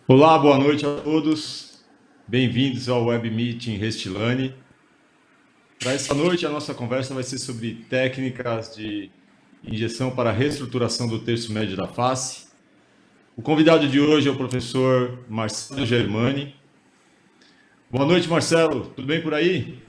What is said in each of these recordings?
Olá, boa noite a todos. Bem-vindos ao Web Meeting Restilane. Para essa noite, a nossa conversa vai ser sobre técnicas de injeção para reestruturação do terço médio da face. O convidado de hoje é o professor Marcelo Germani. Boa noite, Marcelo. Tudo bem por aí?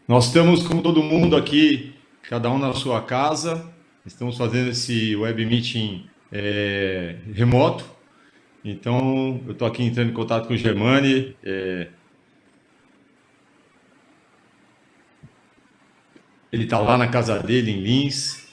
Nós estamos, como todo mundo aqui, cada um na sua casa. Estamos fazendo esse web meeting remoto. Então, eu estou aqui entrando em contato com o Germani. Ele está lá na casa dele, em Lins.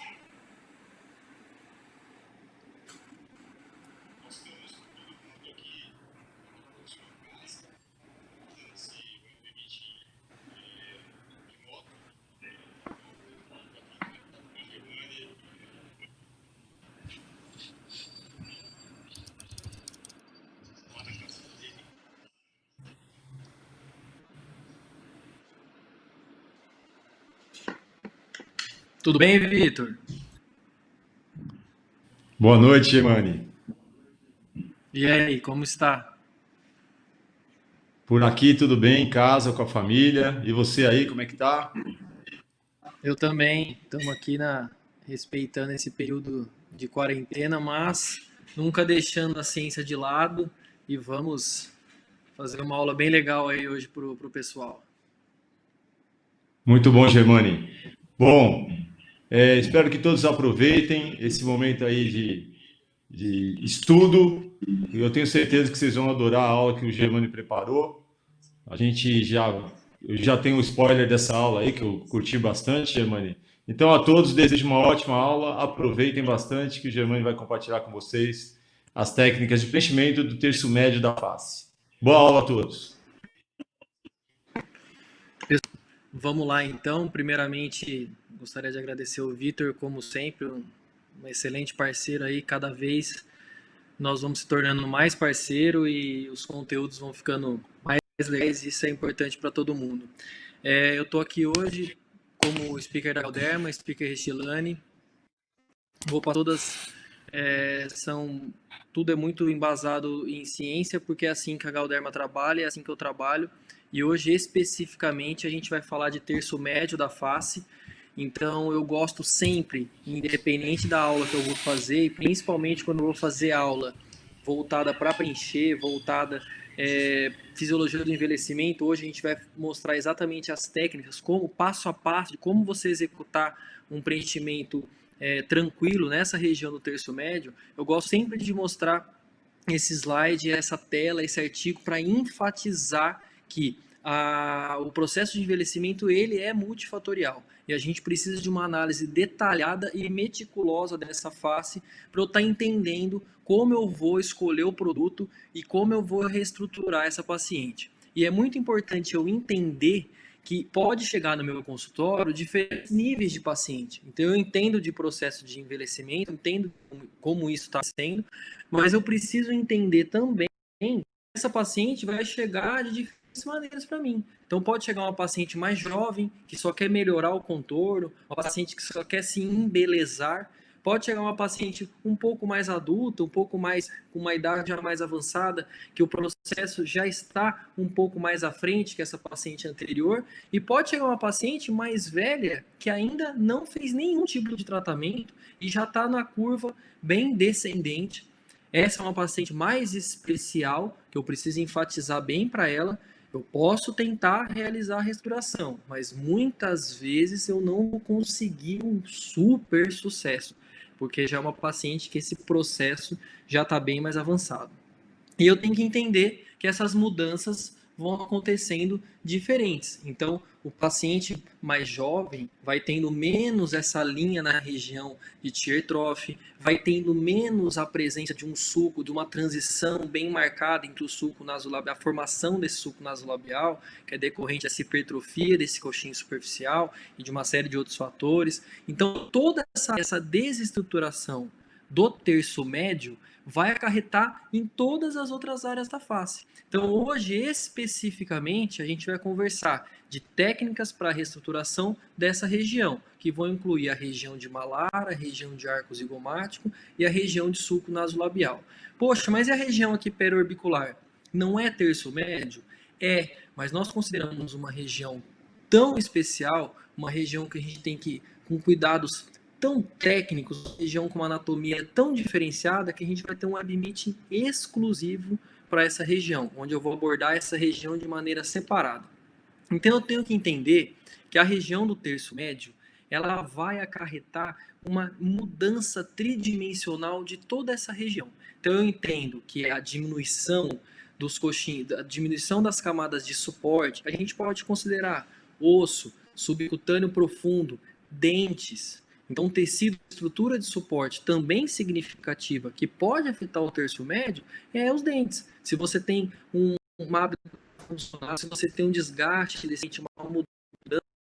Tudo bem, Vitor? Boa noite, Germani. E aí, como está? Por aqui tudo bem, em casa, com a família. E você aí, como é que tá? Eu também. Estamos aqui respeitando esse período de quarentena, mas nunca deixando a ciência de lado e vamos fazer uma aula bem legal aí hoje pro pessoal. Muito bom, Germani. Bom, espero que todos aproveitem esse momento aí de estudo. Eu tenho certeza que vocês vão adorar a aula que o Germani preparou. A gente já, eu já tenho um spoiler dessa aula aí que eu curti bastante, Germani. Então, a todos desejo uma ótima aula. Aproveitem bastante que o Germani vai compartilhar com vocês as técnicas de preenchimento do terço médio da face. Boa aula a todos. Vamos lá então. Primeiramente, gostaria de agradecer o Vitor, como sempre, um excelente parceiro aí. Cada vez nós vamos se tornando mais parceiro e os conteúdos vão ficando mais legais. Isso é importante para todo mundo. Eu estou aqui hoje como speaker da Galderma, speaker Restilane. Vou para todas, tudo é muito embasado em ciência, porque é assim que a Galderma trabalha, é assim que eu trabalho. E hoje, especificamente, a gente vai falar de terço médio da face. Então, eu gosto sempre, independente da aula que eu vou fazer, e principalmente quando eu vou fazer aula voltada para preencher, voltada fisiologia do envelhecimento. Hoje a gente vai mostrar exatamente as técnicas, como passo a passo, de como você executar um preenchimento tranquilo nessa região do terço médio. Eu gosto sempre de mostrar esse slide, essa tela, esse artigo para enfatizar que o processo de envelhecimento ele é multifatorial e a gente precisa de uma análise detalhada e meticulosa dessa face para eu estar entendendo como eu vou escolher o produto e como eu vou reestruturar essa paciente. E é muito importante eu entender que pode chegar no meu consultório diferentes níveis de paciente. Então eu entendo de processo de envelhecimento, entendo como isso está sendo, mas eu preciso entender também que essa paciente vai chegar de diferentes maneiras para mim. Então pode chegar uma paciente mais jovem, que só quer melhorar o contorno, uma paciente que só quer se embelezar. Pode chegar uma paciente um pouco mais adulta, um pouco mais com uma idade já mais avançada, que o processo já está um pouco mais à frente que essa paciente anterior. E pode chegar uma paciente mais velha que ainda não fez nenhum tipo de tratamento e já está na curva bem descendente. Essa é uma paciente mais especial, que eu preciso enfatizar bem para ela. Eu posso tentar realizar a restauração, mas muitas vezes eu não vou conseguir um super sucesso, porque já é uma paciente que esse processo já está bem mais avançado. E eu tenho que entender que essas mudanças vão acontecendo diferentes. Então, o paciente mais jovem vai tendo menos essa linha na região de tear trough, vai tendo menos a presença de um suco, de uma transição bem marcada entre o suco nasolabial, a formação desse suco nasolabial, que é decorrente dessa hipertrofia desse coxinho superficial e de uma série de outros fatores. Então, toda essa desestruturação do terço médio vai acarretar em todas as outras áreas da face. Então, hoje, especificamente, a gente vai conversar de técnicas para reestruturação dessa região, que vão incluir a região de malar, a região de arco zigomático e a região de sulco nasolabial. Poxa, mas e a região aqui periorbicular? Não é terço médio? É, mas nós consideramos uma região tão especial, uma região que a gente tem que, com cuidados tão técnicos, região com uma anatomia tão diferenciada, que a gente vai ter um webmeeting exclusivo para essa região, onde eu vou abordar essa região de maneira separada. Então eu tenho que entender que a região do terço médio ela vai acarretar uma mudança tridimensional de toda essa região. Então eu entendo que a diminuição dos coxinhos, a diminuição das camadas de suporte, a gente pode considerar osso, subcutâneo profundo, dentes. Então, tecido, estrutura de suporte também significativa que pode afetar o terço médio é os dentes. Se você tem uma hábito funcional, se você tem um desgaste decente, uma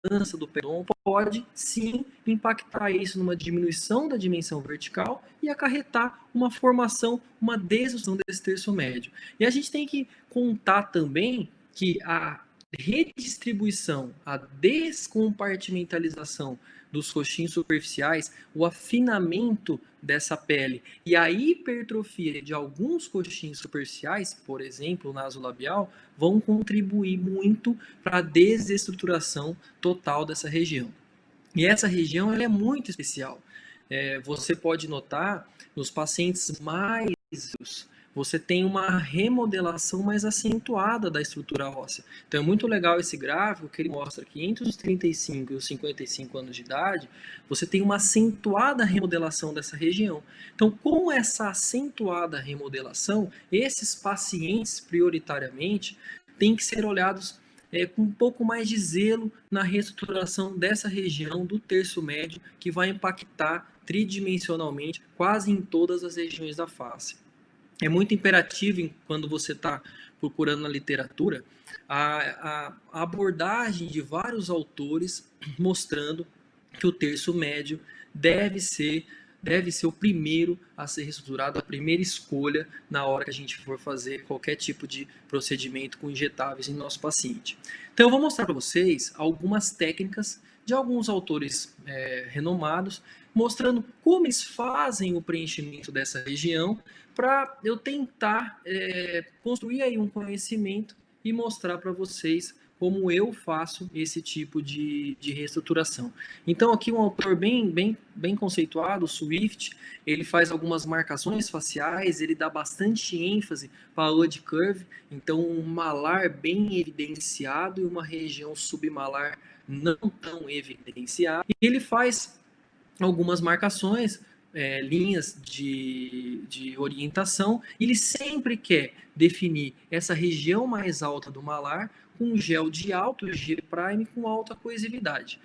mudança do pedon, pode sim impactar isso numa diminuição da dimensão vertical e acarretar uma formação, uma destruição desse terço médio. E a gente tem que contar também que redistribuição, a descompartimentalização dos coxins superficiais, o afinamento dessa pele e a hipertrofia de alguns coxins superficiais, por exemplo, o nasolabial, vão contribuir muito para a desestruturação total dessa região. E essa região ela é muito especial. Você pode notar nos pacientes mais você tem uma remodelação mais acentuada da estrutura óssea. Então é muito legal esse gráfico que ele mostra que entre os 35 e os 55 anos de idade, você tem uma acentuada remodelação dessa região. Então, com essa acentuada remodelação, esses pacientes prioritariamente têm que ser olhados com um pouco mais de zelo na reestruturação dessa região do terço médio, que vai impactar tridimensionalmente quase em todas as regiões da face. É muito imperativo, quando você está procurando na literatura, a abordagem de vários autores mostrando que o terço médio deve ser o primeiro a ser reestruturado, a primeira escolha na hora que a gente for fazer qualquer tipo de procedimento com injetáveis em nosso paciente. Então eu vou mostrar para vocês algumas técnicas de alguns autores renomados, mostrando como eles fazem o preenchimento dessa região, para eu tentar construir aí um conhecimento e mostrar para vocês como eu faço esse tipo de reestruturação. Então, aqui um autor bem conceituado, o Swift, ele faz algumas marcações faciais, ele dá bastante ênfase para a Lud Curve, então um malar bem evidenciado e uma região submalar não tão evidenciada. E ele faz algumas marcações, linhas de orientação, e ele sempre quer definir essa região mais alta do malar com gel de alto G-prime com alta coesividade.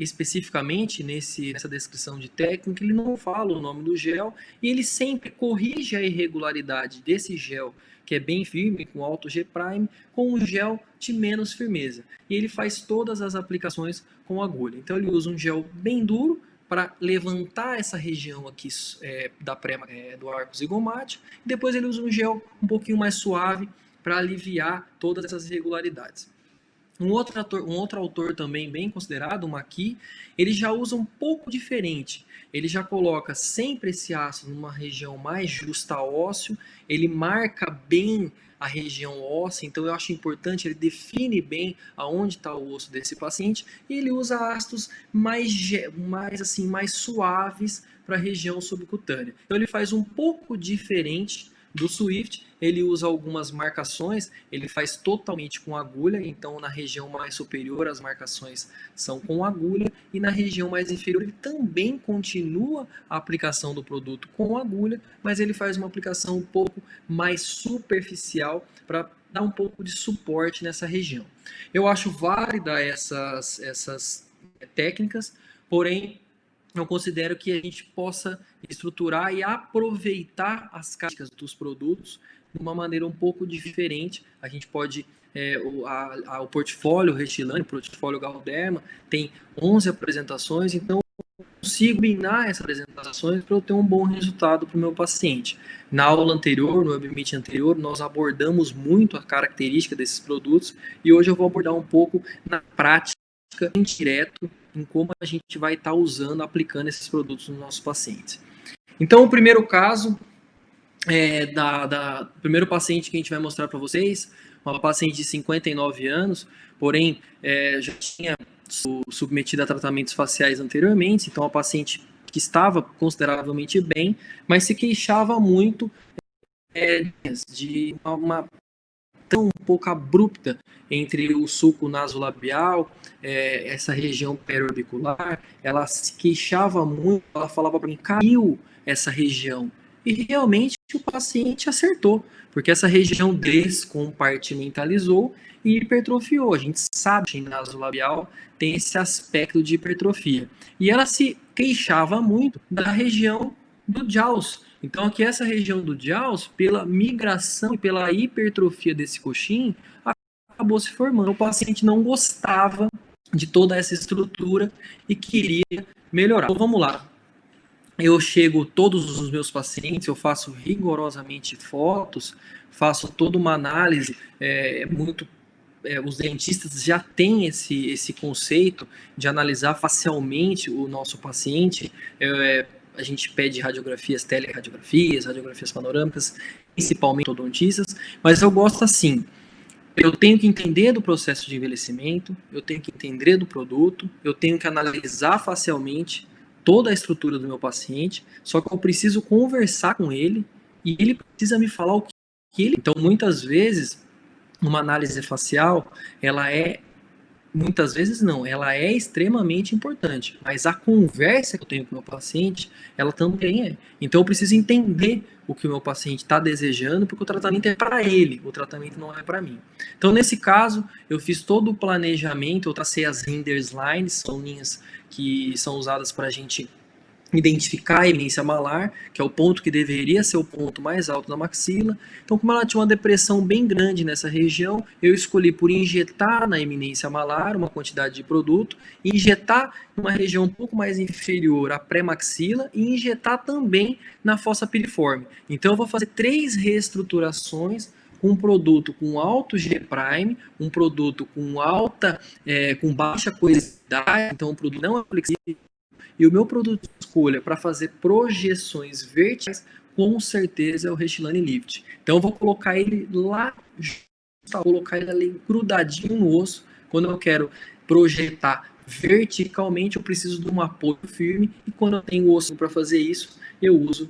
Especificamente, nessa descrição de técnica, ele não fala o nome do gel e ele sempre corrige a irregularidade desse gel, que é bem firme, com alto G-prime, com um gel de menos firmeza. E ele faz todas as aplicações com agulha. Então ele usa um gel bem duro para levantar essa região aqui do arco zigomático, e depois ele usa um gel um pouquinho mais suave para aliviar todas essas irregularidades. Um outro autor também bem considerado, o Maqui, ele já usa um pouco diferente. Ele já coloca sempre esse ácido numa região mais justa ósseo, ele marca bem a região óssea, então eu acho importante, ele define bem aonde está o osso desse paciente, e ele usa ácidos mais suaves para a região subcutânea. Então ele faz um pouco diferente do Swift, ele usa algumas marcações, ele faz totalmente com agulha, então na região mais superior as marcações são com agulha, e na região mais inferior ele também continua a aplicação do produto com agulha, mas ele faz uma aplicação um pouco mais superficial para dar um pouco de suporte nessa região. Eu acho válida essas técnicas, porém eu considero que a gente possa estruturar e aproveitar as características dos produtos de uma maneira um pouco diferente. A gente pode, o portfólio Restylane, o portfólio Galderma, tem 11 apresentações, então eu consigo combinar essas apresentações para eu ter um bom resultado para o meu paciente. Na aula anterior, no WebMeet anterior, nós abordamos muito a característica desses produtos, e hoje eu vou abordar um pouco na prática, em direto, em como a gente vai estar usando, aplicando esses produtos nos nossos pacientes. Então, o primeiro caso o primeiro paciente que a gente vai mostrar para vocês, uma paciente de 59 anos, porém já tinha submetida a tratamentos faciais anteriormente, então a paciente que estava consideravelmente bem, mas se queixava muito de uma tão um pouco abrupta entre o sulco nasolabial, essa região periorbicular, ela se queixava muito, ela falava para mim, caiu essa região. E realmente o paciente acertou, porque essa região descompartimentalizou e hipertrofiou. A gente sabe que nasolabial tem esse aspecto de hipertrofia. E ela se queixava muito da região do Jaws. Então, aqui essa região do Jaws, pela migração e pela hipertrofia desse coxim, acabou se formando. O paciente não gostava de toda essa estrutura e queria melhorar. Então, vamos lá. Eu chego todos os meus pacientes, eu faço rigorosamente fotos, faço toda uma análise muito os dentistas já têm esse conceito de analisar facialmente o nosso paciente. A gente pede radiografias, teleradiografias, radiografias panorâmicas, principalmente odontistas, mas eu gosto assim. Eu tenho que entender do processo de envelhecimento, eu tenho que entender do produto, eu tenho que analisar facialmente toda a estrutura do meu paciente, só que eu preciso conversar com ele e ele precisa me falar o que ele... Então, muitas vezes, uma análise facial, ela é muitas vezes não, ela é extremamente importante, mas a conversa que eu tenho com o meu paciente, ela também é. Então eu preciso entender o que o meu paciente está desejando, porque o tratamento é para ele, o tratamento não é para mim. Então nesse caso, eu fiz todo o planejamento, eu tracei as Hinders lines, são linhas que são usadas para a gente identificar a eminência malar, que é o ponto que deveria ser o ponto mais alto da maxila. Então, como ela tinha uma depressão bem grande nessa região, eu escolhi por injetar na eminência malar uma quantidade de produto, injetar numa região um pouco mais inferior à pré-maxila e injetar também na fossa piriforme. Então, eu vou fazer 3 reestruturações com um produto com alto G', um produto com baixa coesidade, então o produto não é flexível, e o meu produto de escolha para fazer projeções verticais, com certeza é o Restylane Lift. Então eu vou colocar ele lá, vou colocar ele ali grudadinho no osso. Quando eu quero projetar verticalmente, eu preciso de um apoio firme. E quando eu tenho osso para fazer isso, eu uso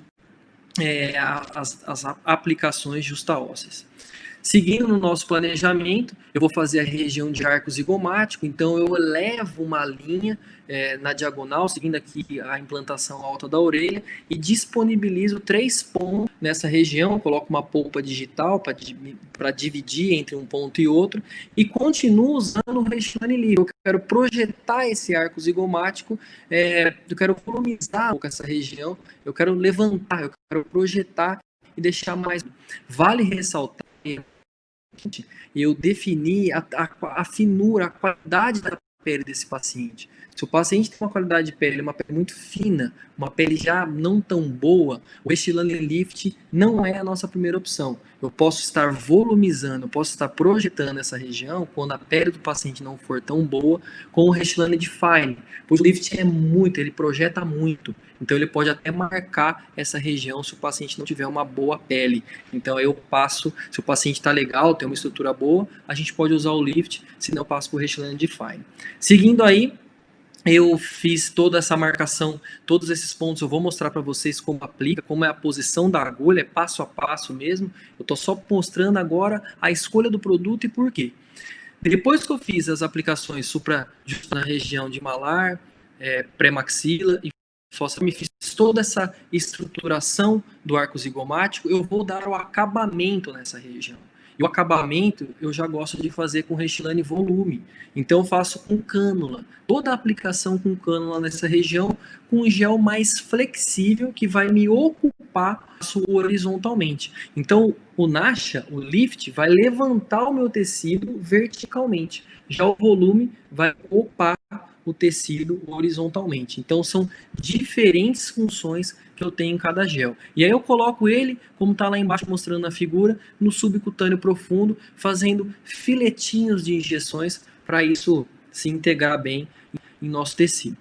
as aplicações justa-ósseas. Seguindo no nosso planejamento, eu vou fazer a região de arco zigomático, então eu levo uma linha na diagonal, seguindo aqui a implantação alta da orelha, e disponibilizo 3 pontos nessa região, coloco uma polpa digital para dividir entre um ponto e outro, e continuo usando o Restylane Lift. Eu quero projetar esse arco zigomático, eu quero volumizar essa região, eu quero levantar, eu quero projetar e deixar mais... Vale ressaltar, eu defini a finura, a qualidade da pele desse paciente. Se o paciente tem uma qualidade de pele, uma pele muito fina, uma pele já não tão boa, o Restylane Lift não é a nossa primeira opção. Eu posso estar volumizando, eu posso estar projetando essa região quando a pele do paciente não for tão boa, com o Restylane Define. Pois o Lift ele projeta muito. Então ele pode até marcar essa região se o paciente não tiver uma boa pele. Então eu passo, se o paciente está legal, tem uma estrutura boa, a gente pode usar o Lift, se não eu passo por Restylane Define. Seguindo aí, eu fiz toda essa marcação, todos esses pontos eu vou mostrar para vocês como aplica, como é a posição da agulha, é passo a passo mesmo. Eu estou só mostrando agora a escolha do produto e por quê. Depois que eu fiz as aplicações justo na região de malar, pré-maxila e fossa, me fiz toda essa estruturação do arco zigomático, eu vou dar o acabamento nessa região. E o acabamento eu já gosto de fazer com Restylane volume. Então eu faço com cânula. Toda a aplicação com cânula nessa região, com um gel mais flexível que vai me ocupar horizontalmente. Então o Nasha, o Lift, vai levantar o meu tecido verticalmente. Já o volume vai ocupar o tecido horizontalmente. Então são diferentes funções que eu tenho em cada gel. E aí eu coloco ele, como está lá embaixo mostrando na figura, no subcutâneo profundo, fazendo filetinhos de injeções para isso se integrar bem em nosso tecido.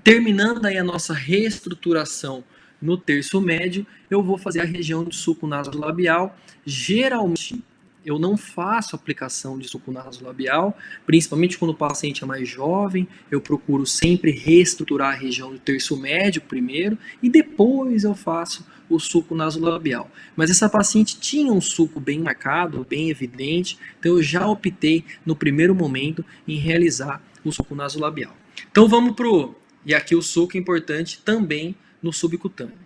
Terminando aí a nossa reestruturação no terço médio, eu vou fazer a região de sulco nasolabial. Geralmente eu não faço aplicação de sulco nasolabial, principalmente quando o paciente é mais jovem. Eu procuro sempre reestruturar a região do terço médio primeiro e depois eu faço o sulco nasolabial. Mas essa paciente tinha um sulco bem marcado, bem evidente, então eu já optei no primeiro momento em realizar o sulco nasolabial. Então vamos e aqui o sulco é importante também no subcutâneo.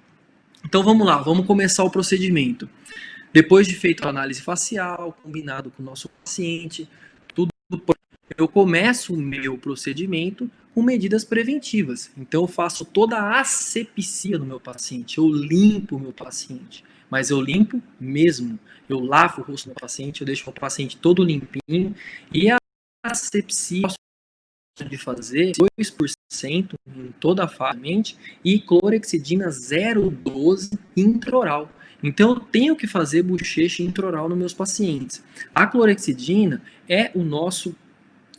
Então vamos lá, vamos começar o procedimento. Depois de feito a análise facial, combinado com o nosso paciente, eu começo o meu procedimento com medidas preventivas. Então eu faço toda a asepsia do meu paciente, eu limpo o meu paciente, mas eu limpo mesmo. Eu lavo o rosto do paciente, eu deixo o paciente todo limpinho, e a asepsia de fazer 2% em toda a face e clorexidina 0,12 intraoral. Então eu tenho que fazer bochecha intraoral nos meus pacientes. A clorexidina é o nosso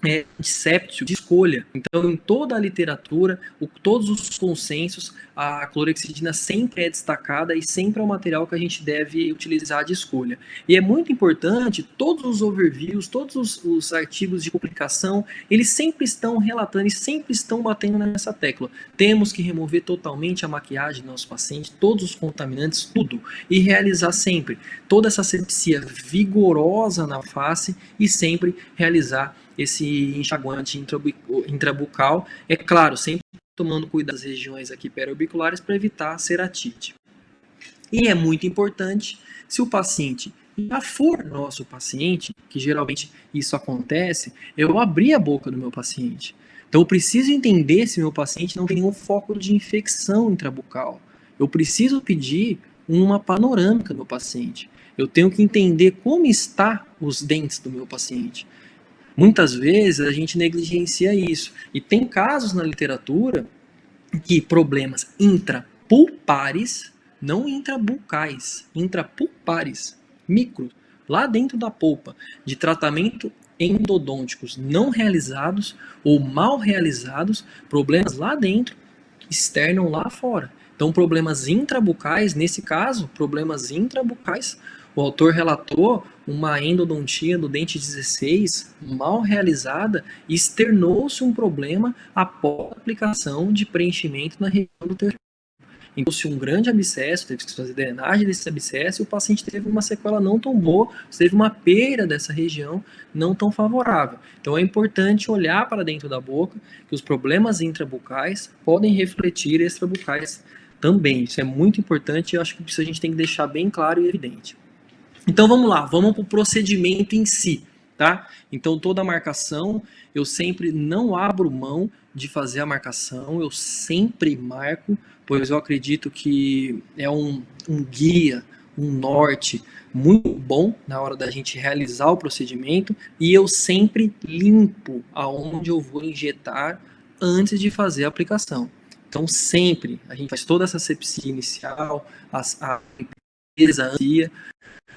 antisséptico de escolha. Então, em toda a literatura, todos os consensos, a clorexidina sempre é destacada e sempre é o material que a gente deve utilizar de escolha. E é muito importante, todos os overviews, todos os artigos de publicação, eles sempre estão relatando e sempre estão batendo nessa tecla. Temos que remover totalmente a maquiagem do nosso paciente, todos os contaminantes, tudo. E realizar sempre toda essa asepsia vigorosa na face e sempre realizar esse enxaguante intrabucal, é claro, sempre tomando cuidado das regiões aqui periorbiculares para evitar ceratite. E é muito importante, se o paciente já for nosso paciente, que geralmente isso acontece, eu abrir a boca do meu paciente. Então eu preciso entender se meu paciente não tem nenhum foco de infecção intrabucal. Eu preciso pedir uma panorâmica do meu paciente. Eu tenho que entender como está os dentes do meu paciente. Muitas vezes a gente negligencia isso. E tem casos na literatura que problemas intrapulpares, não intrabucais, intrapulpares, micro, lá dentro da polpa, de tratamento endodônticos não realizados ou mal realizados, problemas lá dentro, externam lá fora. Então, problemas intrabucais, nesse caso, problemas intrabucais, o autor relatou uma endodontia no dente 16 mal realizada e externou-se um problema após a aplicação de preenchimento na região do terceiro. Então, se um grande abscesso, teve que fazer drenagem desse abscesso e o paciente teve uma sequela não tão boa, teve uma perda dessa região não tão favorável. Então, é importante olhar para dentro da boca, que os problemas intrabucais podem refletir extrabucais também. Isso é muito importante e eu acho que isso a gente tem que deixar bem claro e evidente. Então vamos lá, vamos para o procedimento em si, tá? Então toda a marcação, eu sempre não abro mão de fazer a marcação, eu sempre marco, pois eu acredito que é um guia, um norte muito bom na hora da gente realizar o procedimento e eu sempre limpo aonde eu vou injetar antes de fazer a aplicação. Então sempre a gente faz toda essa asepsia inicial, a limpeza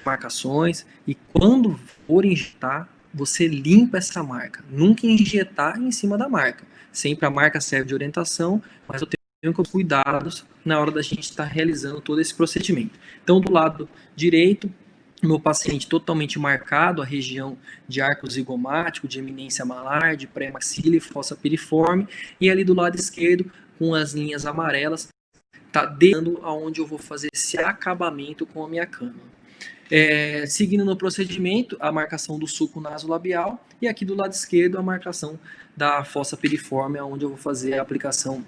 marcações e quando for injetar, você limpa essa marca. Nunca injetar em cima da marca. Sempre a marca serve de orientação, mas eu tenho que ter cuidados na hora da gente estar realizando todo esse procedimento. Então, do lado direito, meu paciente totalmente marcado, a região de arco zigomático, de eminência malar, de pré-maxila e fossa piriforme, e ali do lado esquerdo, com as linhas amarelas, tá dando aonde eu vou fazer esse acabamento com a minha câmera. Seguindo no procedimento, a marcação do sulco nasolabial e aqui do lado esquerdo a marcação da fossa piriforme, onde eu vou fazer a aplicação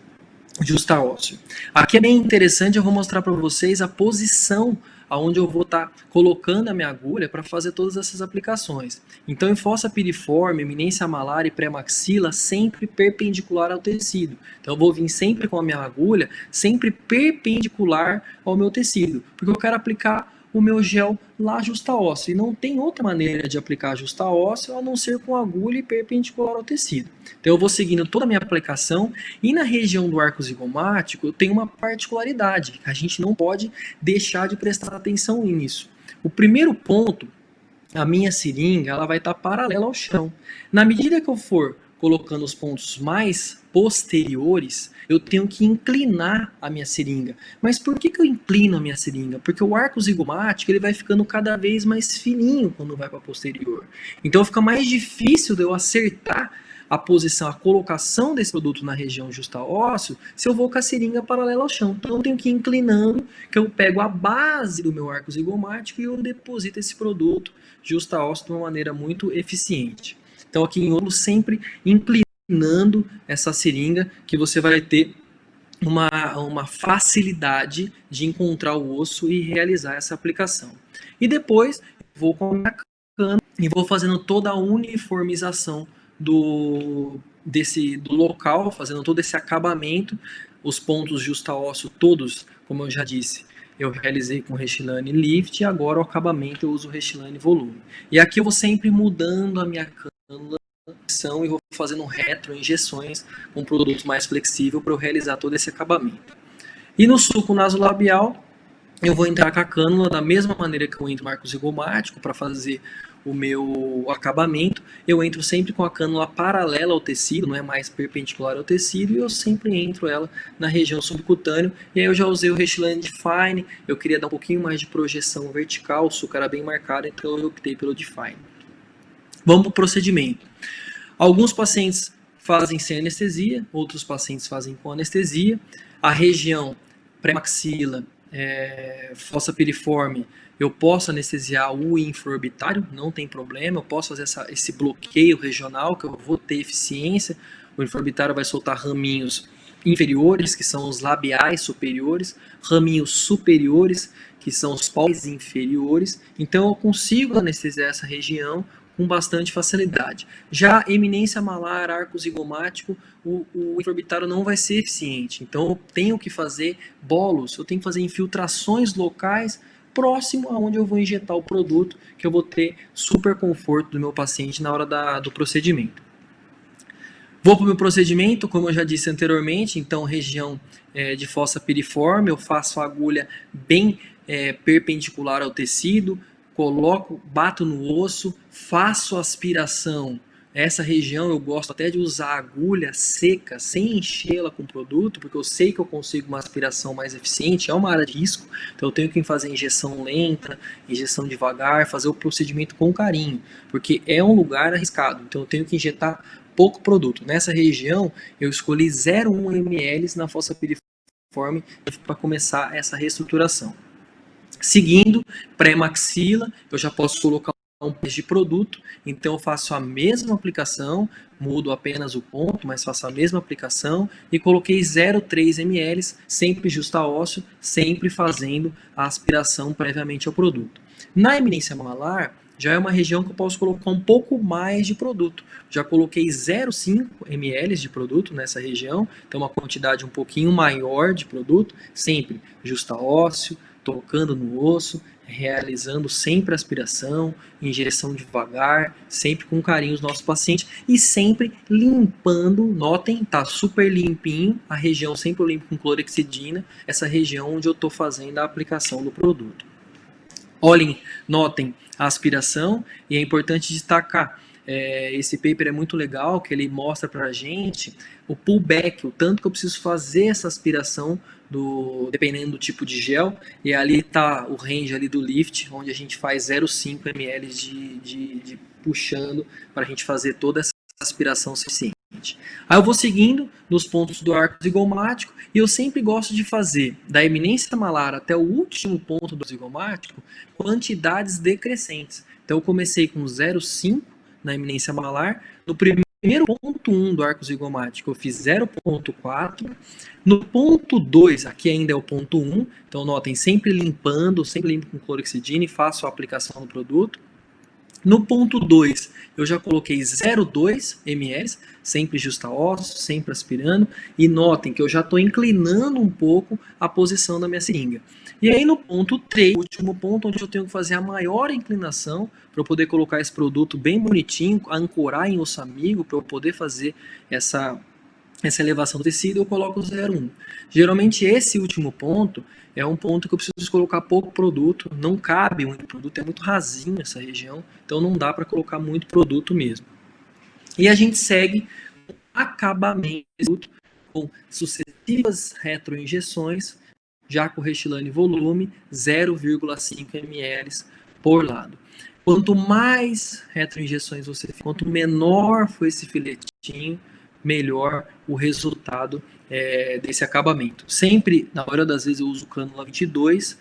justa ósseo. Aqui é bem interessante, eu vou mostrar para vocês a posição aonde eu vou estar colocando a minha agulha para fazer todas essas aplicações. Então, em fossa piriforme, eminência malar e pré-maxila, sempre perpendicular ao tecido. Então, eu vou vir sempre com a minha agulha, sempre perpendicular ao meu tecido, porque eu quero aplicar o meu gel lá justa ósseo. E não tem outra maneira de aplicar justa ósseo a não ser com agulha e perpendicular ao tecido. Então eu vou seguindo toda a minha aplicação e na região do arco zigomático eu tenho uma particularidade. A gente não pode deixar de prestar atenção nisso. O primeiro ponto, a minha seringa, ela vai estar paralela ao chão. Na medida que eu for colocando os pontos mais posteriores, eu tenho que inclinar a minha seringa. Mas por que eu inclino a minha seringa? Porque o arco zigomático ele vai ficando cada vez mais fininho quando vai para posterior. Então fica mais difícil de eu acertar a posição, a colocação desse produto na região justa ósseo, se eu vou com a seringa paralela ao chão. Então eu tenho que ir inclinando, que eu pego a base do meu arco zigomático e eu deposito esse produto justa ósseo de uma maneira muito eficiente. Então aqui em ângulo sempre inclinando essa seringa que você vai ter uma facilidade de encontrar o osso e realizar essa aplicação. E depois vou com a minha cana e vou fazendo toda a uniformização do local, fazendo todo esse acabamento, os pontos justa ósseo todos, como eu já disse, eu realizei com Restylane Lift e agora o acabamento eu uso Restylane Volume. E aqui eu vou sempre mudando a minha cânula e vou fazendo retroinjeções com produtos mais flexível para eu realizar todo esse acabamento. E no sulco nasolabial, eu vou entrar com a cânula da mesma maneira que eu entro no arco zigomático para fazer o meu acabamento. Eu entro sempre com a cânula paralela ao tecido, não é mais perpendicular ao tecido, e eu sempre entro ela na região subcutânea. E aí eu já usei o Restylane Define, eu queria dar um pouquinho mais de projeção vertical, o sulco era bem marcado, então eu optei pelo Define. Vamos para o procedimento. Alguns pacientes fazem sem anestesia, outros pacientes fazem com anestesia. A região pré-maxila, fossa piriforme, eu posso anestesiar o infraorbitário, não tem problema, eu posso fazer esse bloqueio regional, que eu vou ter eficiência. O infraorbitário vai soltar raminhos inferiores, que são os labiais superiores, raminhos superiores, que são os pós inferiores. Então eu consigo anestesiar essa região com bastante facilidade. Já eminência malar, arco zigomático, o infraorbitário não vai ser eficiente. Então eu tenho que fazer bolos, eu tenho que fazer infiltrações locais próximo aonde eu vou injetar o produto, que eu vou ter super conforto do meu paciente na hora do procedimento. Vou para o meu procedimento, como eu já disse anteriormente, então região de fossa piriforme, eu faço a agulha bem perpendicular ao tecido, coloco, bato no osso, faço aspiração. Essa região eu gosto até de usar agulha seca, sem enchê-la com produto, porque eu sei que eu consigo uma aspiração mais eficiente, é uma área de risco, então eu tenho que fazer injeção lenta, injeção devagar, fazer o procedimento com carinho, porque é um lugar arriscado, então eu tenho que injetar pouco produto. Nessa região eu escolhi 0,1 ml na fossa piriforme para começar essa reestruturação. Seguindo, pré-maxila, eu já posso colocar um pouco de produto, então eu faço a mesma aplicação, mudo apenas o ponto, mas faço a mesma aplicação e coloquei 0,3 ml, sempre justa ósseo, sempre fazendo a aspiração previamente ao produto. Na eminência malar, já é uma região que eu posso colocar um pouco mais de produto. Já coloquei 0,5 ml de produto nessa região, então uma quantidade um pouquinho maior de produto, sempre justa ósseo, tocando no osso, realizando sempre aspiração, injeção devagar, sempre com carinho os nossos pacientes e sempre limpando, notem, tá super limpinho, a região sempre eu limpo com clorexidina, essa região onde eu estou fazendo a aplicação do produto. Olhem, notem a aspiração e é importante destacar, esse paper é muito legal, que ele mostra para a gente o pullback, o tanto que eu preciso fazer essa aspiração, dependendo do tipo de gel, e ali está o range ali do lift, onde a gente faz 0,5 ml de puxando para a gente fazer toda essa aspiração suficiente. Aí eu vou seguindo nos pontos do arco zigomático e eu sempre gosto de fazer da eminência malar até o último ponto do zigomático quantidades decrescentes. Então eu comecei com 0,5 na eminência malar, no primeiro ponto 1 do arco zigomático eu fiz 0,4, no ponto 2, aqui ainda é o ponto 1, então notem, sempre limpando, sempre limpo com clorexidina e faço a aplicação do produto. No ponto 2, eu já coloquei 0,2 ml, sempre justa ósseo, sempre aspirando, e notem que eu já estou inclinando um pouco a posição da minha seringa. E aí no ponto 3, o último ponto, onde eu tenho que fazer a maior inclinação, para eu poder colocar esse produto bem bonitinho, ancorar em osso amigo, para eu poder fazer essa elevação do tecido, eu coloco o 0,1. Geralmente esse último ponto é um ponto que eu preciso colocar pouco produto, não cabe muito produto, é muito rasinho essa região, então não dá para colocar muito produto mesmo. E a gente segue o acabamento com sucessivas retroinjeções, já com Restylane volume, 0,5 ml por lado. Quanto mais retroinjeções você fizer, quanto menor for esse filetinho, melhor o resultado desse acabamento. Sempre, na maioria das vezes, eu uso cânula 22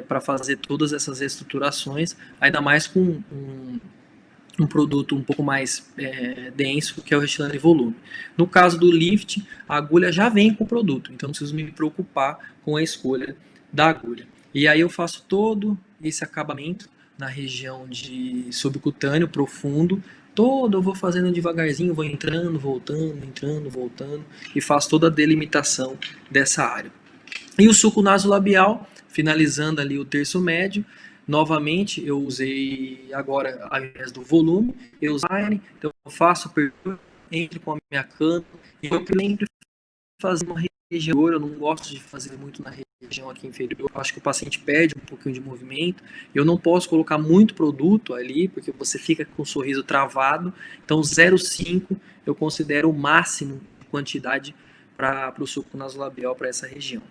para fazer todas essas reestruturações, ainda mais com um produto um pouco mais denso, que é o Restylane volume. No caso do lift, a agulha já vem com o produto, então não preciso me preocupar com a escolha da agulha. E aí eu faço todo esse acabamento na região de subcutâneo profundo, todo eu vou fazendo devagarzinho, vou entrando, voltando, e faço toda a delimitação dessa área. E o sulco nasolabial, finalizando ali o terço médio, novamente eu usei agora, ao invés do volume, eu uso line, então eu faço apertura, entro com a minha cânula, e eu sempre fazer uma região, eu não gosto de fazer muito na região aqui inferior, eu acho que o paciente perde um pouquinho de movimento, eu não posso colocar muito produto ali, porque você fica com o sorriso travado, então 0,5 eu considero o máximo de quantidade para o suco nasolabial para essa região.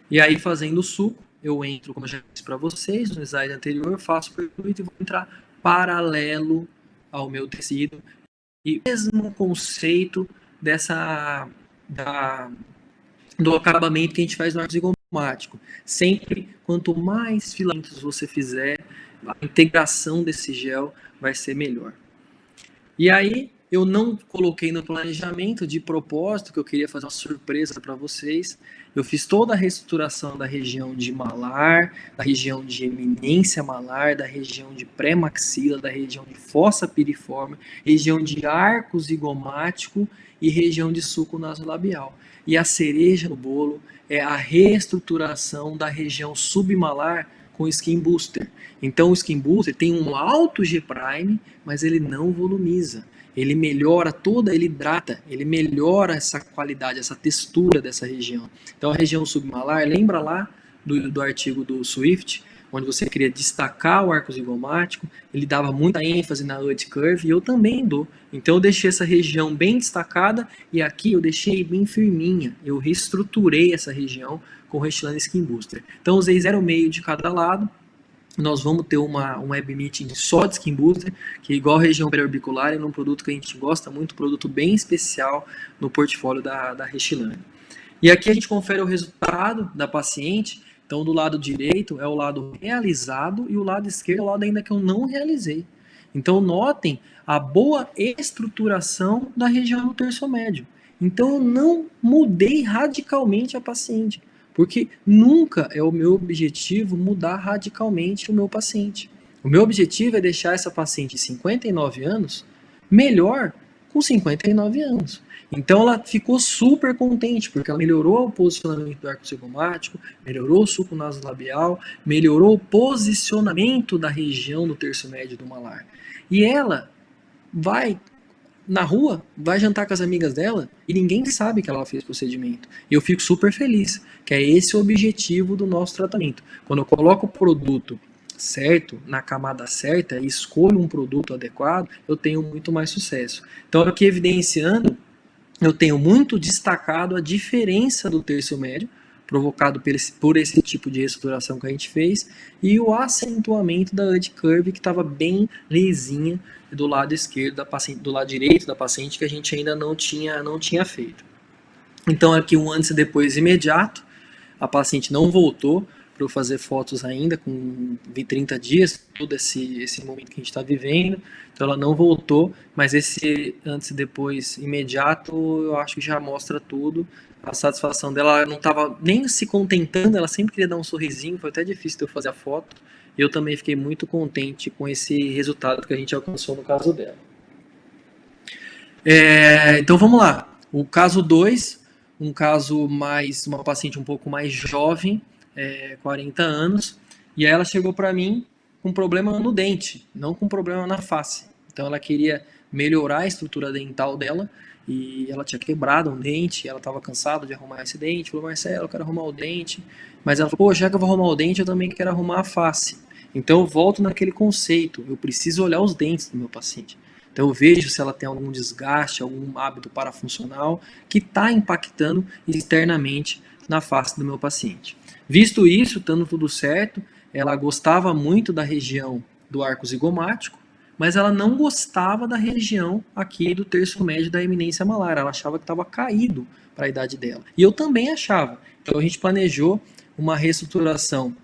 E aí, fazendo o suco, eu entro, como eu já disse para vocês, no slide anterior, faço o percurso e vou entrar paralelo ao meu tecido, e o mesmo conceito do acabamento que a gente faz no arco zigomático. Sempre, quanto mais filamentos você fizer, a integração desse gel vai ser melhor. E aí, eu não coloquei no planejamento de propósito, que eu queria fazer uma surpresa para vocês. Eu fiz toda a reestruturação da região de malar, da região de eminência malar, da região de pré-maxila, da região de fossa piriforme, região de arco zigomático e região de sulco nasolabial. E a cereja no bolo é a reestruturação da região submalar com Skin Booster. Então o Skin Booster tem um alto G-Prime, mas ele não volumiza. Ele melhora ele hidrata, ele melhora essa qualidade, essa textura dessa região. Então a região submalar, lembra lá do artigo do Swift, onde você queria destacar o arco zigomático, ele dava muita ênfase na Ud Curve, e eu também dou. Então eu deixei essa região bem destacada, e aqui eu deixei bem firminha. Eu reestruturei essa região com o Restylane Skin Booster. Então usei 0,5 de cada lado. Nós vamos ter um web meeting só de Skin Booster, que é igual a região periorbicular, é um produto que a gente gosta muito, produto bem especial no portfólio da Restylane. E aqui a gente confere o resultado da paciente. Então, do lado direito é o lado realizado e o lado esquerdo é o lado ainda que eu não realizei. Então, notem a boa estruturação da região do terço médio. Então, eu não mudei radicalmente a paciente, porque nunca é o meu objetivo mudar radicalmente o meu paciente. O meu objetivo é deixar essa paciente de 59 anos melhor com 59 anos. Então ela ficou super contente, porque ela melhorou o posicionamento do arco zigomático, melhorou o sulco nasolabial, melhorou o posicionamento da região do terço médio do malar. E ela vai na rua, vai jantar com as amigas dela e ninguém sabe que ela fez procedimento. E eu fico super feliz, que é esse o objetivo do nosso tratamento. Quando eu coloco o produto certo, na camada certa, e escolho um produto adequado, eu tenho muito mais sucesso. Então, aqui evidenciando, eu tenho muito destacado a diferença do terço médio, provocado por esse tipo de reestruturação que a gente fez, e o acentuamento da Ud Curve, que estava bem lisinha do lado esquerdo da paciente, do lado direito da paciente, que a gente ainda não tinha feito. Então, aqui um antes e depois imediato, a paciente não voltou para eu fazer fotos ainda, com 30 dias, todo esse momento que a gente está vivendo, então ela não voltou, mas esse antes e depois imediato, eu acho que já mostra tudo, a satisfação dela, ela não estava nem se contentando, ela sempre queria dar um sorrisinho, foi até difícil de eu fazer a foto, e eu também fiquei muito contente com esse resultado que a gente alcançou no caso dela. Então vamos lá, o caso 2, um caso uma paciente um pouco mais jovem, 40 anos, e aí ela chegou para mim com problema no dente, não com problema na face. Então ela queria melhorar a estrutura dental dela, e ela tinha quebrado um dente, ela estava cansada de arrumar esse dente, falou, Marcelo, eu quero arrumar o dente, mas ela falou, pô, já que eu vou arrumar o dente, eu também quero arrumar a face. Então eu volto naquele conceito, eu preciso olhar os dentes do meu paciente. Então eu vejo se ela tem algum desgaste, algum hábito parafuncional que está impactando externamente na face do meu paciente. Visto isso, estando tudo certo, ela gostava muito da região do arco zigomático, mas ela não gostava da região aqui do terço médio da eminência malar. Ela achava que estava caído para a idade dela. E eu também achava. Então a gente planejou uma reestruturação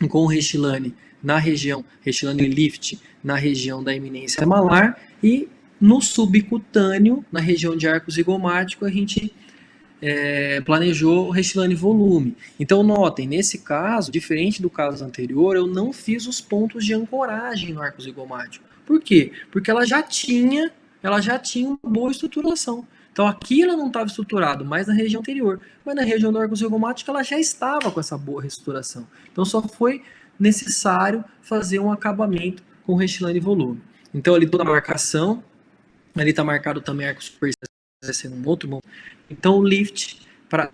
com o Restylane na região, Restylane Lift na região da eminência malar, e no subcutâneo, na região de arco zigomático, a gente planejou o Restylane Volume. Então notem, nesse caso, diferente do caso anterior, eu não fiz os pontos de ancoragem no arco zigomático. Por quê? Porque ela já tinha uma boa estruturação. Então aqui ela não estava estruturado, mais na região anterior, mas na região do arco zigomático ela já estava com essa boa reestruturação. Então só foi necessário fazer um acabamento com o Restylane Volume. Então ali toda a marcação, ali está marcado também arco supercílio, vai ser um outro bom. Então o lift para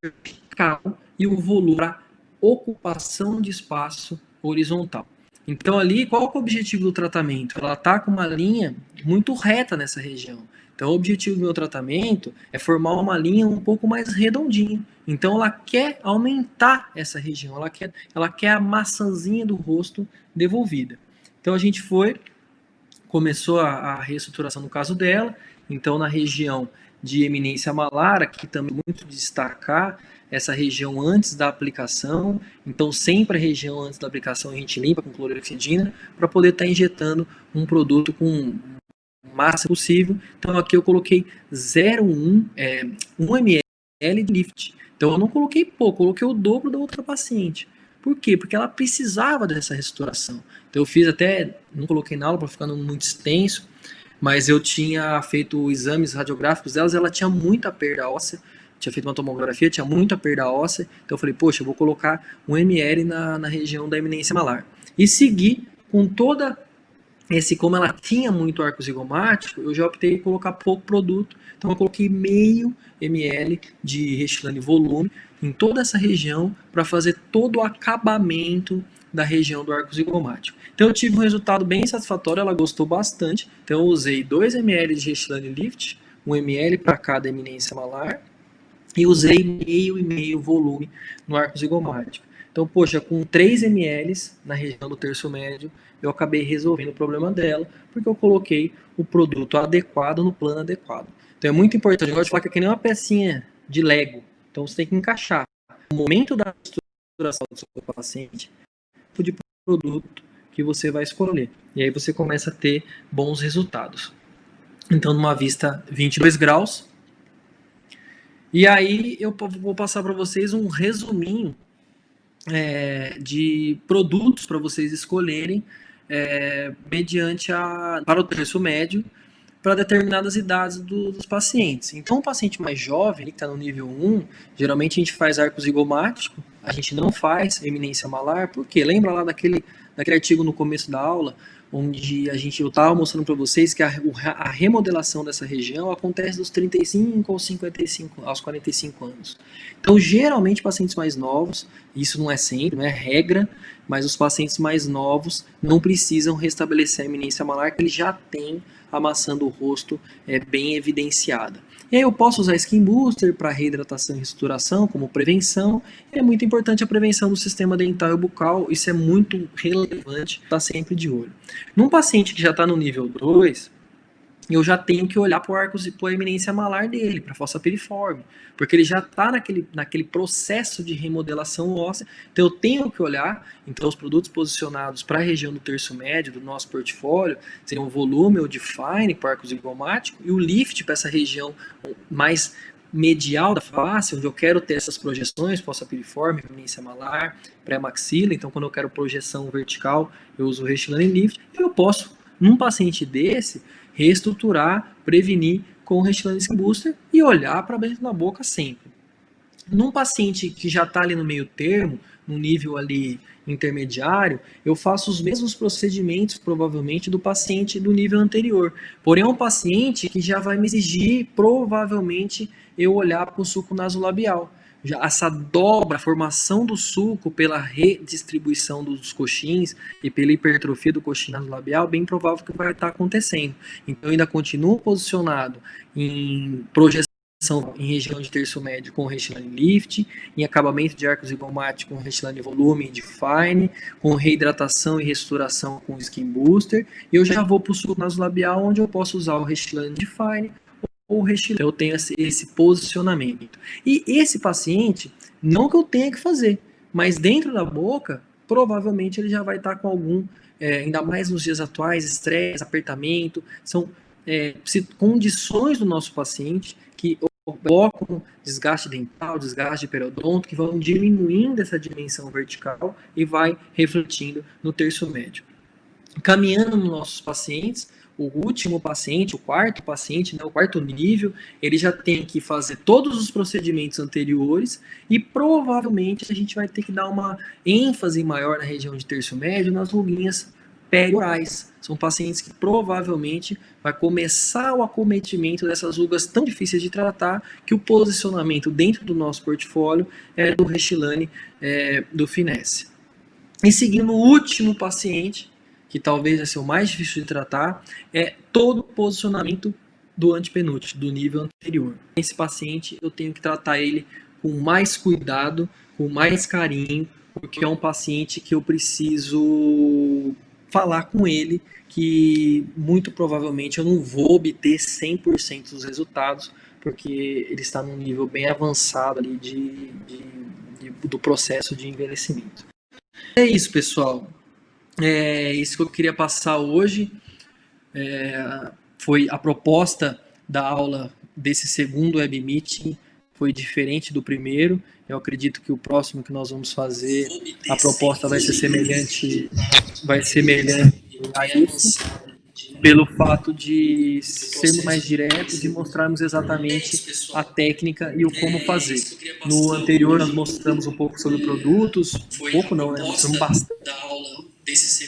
vertical e o volume para ocupação de espaço horizontal. Então ali, qual é o objetivo do tratamento? Ela está com uma linha muito reta nessa região. Então o objetivo do meu tratamento é formar uma linha um pouco mais redondinha. Então ela quer aumentar essa região, ela quer a maçãzinha do rosto devolvida. Então a gente começou a reestruturação no caso dela. Então na região de eminência malar, aqui também muito destacar essa região antes da aplicação. Então sempre a região antes da aplicação a gente limpa com clorexidina para poder estar injetando um produto com máximo possível. Então aqui eu coloquei 1 ml de lift. Então eu não coloquei pouco, coloquei o dobro da outra paciente. Por quê? Porque ela precisava dessa restauração. Então eu fiz até, não coloquei na aula para ficar muito extenso, mas eu tinha feito exames radiográficos delas, ela tinha muita perda óssea, tinha feito uma tomografia, tinha muita perda óssea, então eu falei, poxa, eu vou colocar 1 ml na região da eminência malar. E segui com toda como ela tinha muito arco zigomático, eu já optei em colocar pouco produto, então eu coloquei meio ml de Restylane volume em toda essa região para fazer todo o acabamento da região do arco zigomático. Então eu tive um resultado bem satisfatório, ela gostou bastante, então eu usei 2 ml de Restylane Lift, 1 ml para cada eminência malar, e usei meio e meio volume no arco zigomático. Então, poxa, com 3 ml na região do terço médio, eu acabei resolvendo o problema dela, porque eu coloquei o produto adequado no plano adequado. Então é muito importante, eu gosto de falar que é que nem uma pecinha de Lego. Então você tem que encaixar no momento da estruturação do seu paciente, o tipo de produto que você vai escolher. E aí você começa a ter bons resultados. Então, numa vista 22 graus. E aí eu vou passar para vocês um resuminho de produtos para vocês escolherem para o terço médio, para determinadas idades dos pacientes. Então, um paciente mais jovem, que está no nível 1, geralmente a gente faz arco zigomático, a gente não faz eminência malar, porque lembra lá daquele artigo no começo da aula, onde eu estava mostrando para vocês que a remodelação dessa região acontece dos 35 aos 45 anos. Então, geralmente, pacientes mais novos, isso não é sempre, não é regra, mas os pacientes mais novos não precisam restabelecer a eminência malar, que eles já têm a maçã do rosto bem evidenciada. E aí eu posso usar Skin Booster para reidratação e restauração como prevenção. É muito importante a prevenção do sistema dental e bucal, isso é muito relevante, tá sempre de olho. Num paciente que já está no nível 2, eu já tenho que olhar para a eminência malar dele, para a fossa piriforme, porque ele já está naquele processo de remodelação óssea, então eu tenho que olhar, então os produtos posicionados para a região do terço médio do nosso portfólio seriam o volume, o define para o arco zigomático e o lift para essa região mais medial da face, onde eu quero ter essas projeções, fossa piriforme, eminência malar, pré-maxila, então quando eu quero projeção vertical, eu uso o Restylane Lift, e eu posso, num paciente desse, reestruturar, prevenir com o Restylane Skin Booster e olhar para dentro da boca sempre. Num paciente que já está ali no meio termo, no nível ali intermediário, eu faço os mesmos procedimentos, provavelmente, do paciente do nível anterior. Porém, é um paciente que já vai me exigir, provavelmente, eu olhar para o sulco nasolabial. Já essa dobra, a formação do sulco pela redistribuição dos coxins e pela hipertrofia do coxim nasolabial, bem provável que vai estar acontecendo. Então, eu ainda continuo posicionado em projeção em região de terço médio com Restylane Lift, em acabamento de arco zigomático com Restylane Volume e Define, com reidratação e restauração com Skin Booster, e eu já vou para o sulco nasolabial, onde eu posso usar o Restylane Define ou o Restylane. Eu tenho esse posicionamento. E esse paciente, não que eu tenha que fazer, mas dentro da boca, provavelmente ele já vai estar com algum, ainda mais nos dias atuais, estresse, apertamento, são condições do nosso paciente que provocam desgaste dental, desgaste de periodonto, que vão diminuindo essa dimensão vertical e vai refletindo no terço médio. Caminhando nos nossos pacientes, o último paciente, o quarto paciente, né, o quarto nível, ele já tem que fazer todos os procedimentos anteriores e provavelmente a gente vai ter que dar uma ênfase maior na região de terço médio nas ruguinhas periorais. São pacientes que provavelmente vai começar o acometimento dessas rugas tão difíceis de tratar, que o posicionamento dentro do nosso portfólio é do Restylane, do Finesse. E seguindo o último paciente, que talvez vai ser o mais difícil de tratar, é todo o posicionamento do antepenúltimo, do nível anterior. Esse paciente eu tenho que tratar ele com mais cuidado, com mais carinho, porque é um paciente que eu preciso falar com ele, que muito provavelmente eu não vou obter 100% dos resultados, porque ele está num nível bem avançado ali do processo de envelhecimento. É isso, pessoal. É isso que eu queria passar hoje. Foi a proposta da aula desse segundo web meeting foi diferente do primeiro. Eu acredito que o próximo que nós vamos fazer, a proposta vai ser semelhante a isso, pelo fato de sermos mais diretos e mostrarmos exatamente a técnica e o como fazer. No anterior nós mostramos um pouco sobre produtos, um pouco não, né? Mostramos bastante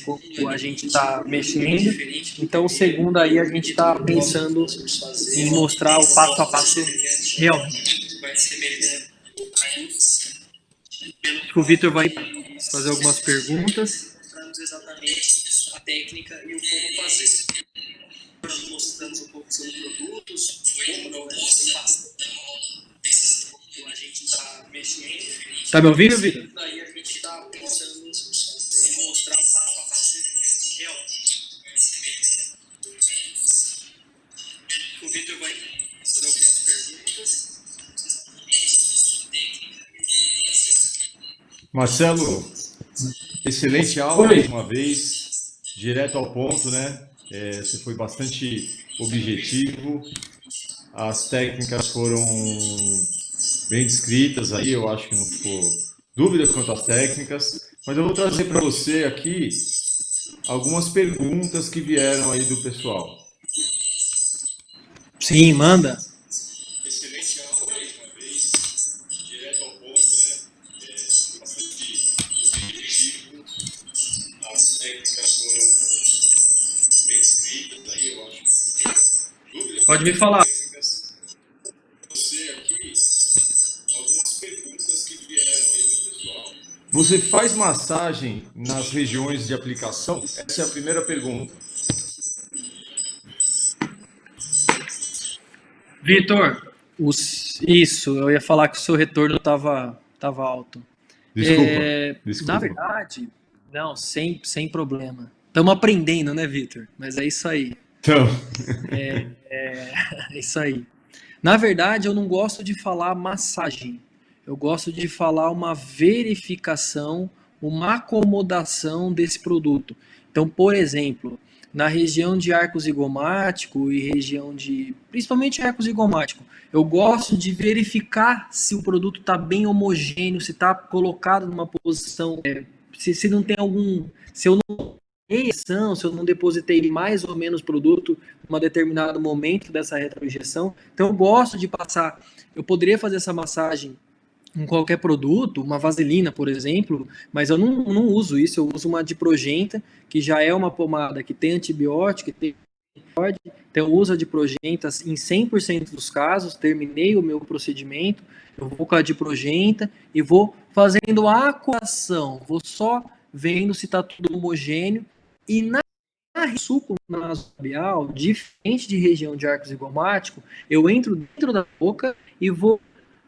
como a gente está mexendo. Então, o segundo aí a gente está pensando em mostrar o passo a passo realmente. O Vitor vai fazer algumas perguntas. A técnica e o como fazer. Nós mostramos um pouco sobre produtos, a gente está mexendo. Tá me ouvindo, Vitor? Daí a gente está pensando em mostrar o passo a passo realmente. O Vitor vai fazer algumas perguntas. Marcelo, excelente aula mais uma vez, direto ao ponto, né? Você foi bastante objetivo, as técnicas foram bem descritas aí, eu acho que não ficou dúvidas quanto às técnicas, mas eu vou trazer para você aqui algumas perguntas que vieram aí do pessoal. Sim, manda. Excelente aula mais uma vez, direto ao ponto, né? Bastante objetivo, as técnicas foram bem descritas aí, eu acho. Dúvidas? Pode me falar. Você aqui, algumas perguntas que vieram aí do pessoal. Você faz massagem nas regiões de aplicação? Essa é a primeira pergunta. Vitor, isso, eu ia falar que o seu retorno estava alto. Desculpa. Na verdade, não, sem problema. Estamos aprendendo, né, Vitor? Mas é isso aí. Então, É isso aí. Na verdade, eu não gosto de falar massagem. Eu gosto de falar uma verificação, uma acomodação desse produto. Então, por exemplo, na região de arco zigomático e região de, principalmente arco zigomático, eu gosto de verificar se o produto está bem homogêneo, se está colocado numa posição, se não tem algum, se eu não se eu não depositei mais ou menos produto em um determinado momento dessa retroinjeção. Então eu gosto de passar, eu poderia fazer essa massagem em qualquer produto, uma vaselina, por exemplo, mas eu não uso isso, eu uso uma diprogenta, que já é uma pomada que tem antibiótico, que tem então eu uso a diprogenta em 100% dos casos, terminei o meu procedimento, eu vou com a diprogenta e vou fazendo a coação, vou só vendo se está tudo homogêneo, e na suco nasolabial, diferente de região de arco zigomático, eu entro dentro da boca e vou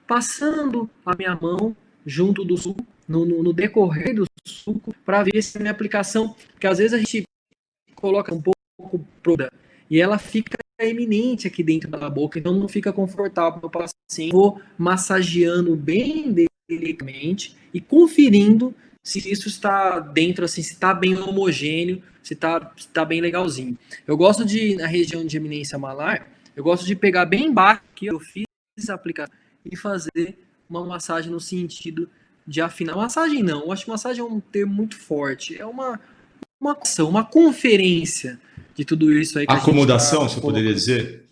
passando a minha mão junto do suco, no decorrer do suco, para ver se a minha aplicação, porque às vezes a gente coloca um pouco e ela fica eminente aqui dentro da boca, então não fica confortável para o paciente. Vou massageando bem delicadamente e conferindo se isso está dentro, assim, se está bem homogêneo, se está bem legalzinho. Eu gosto de, na região de eminência malar, eu gosto de pegar bem embaixo, que eu fiz a aplicação, e fazer uma massagem no sentido de afinar. Massagem não, eu acho que massagem é um termo muito forte, é uma ação, uma conferência de tudo isso aí que acomodação, você poderia dizer?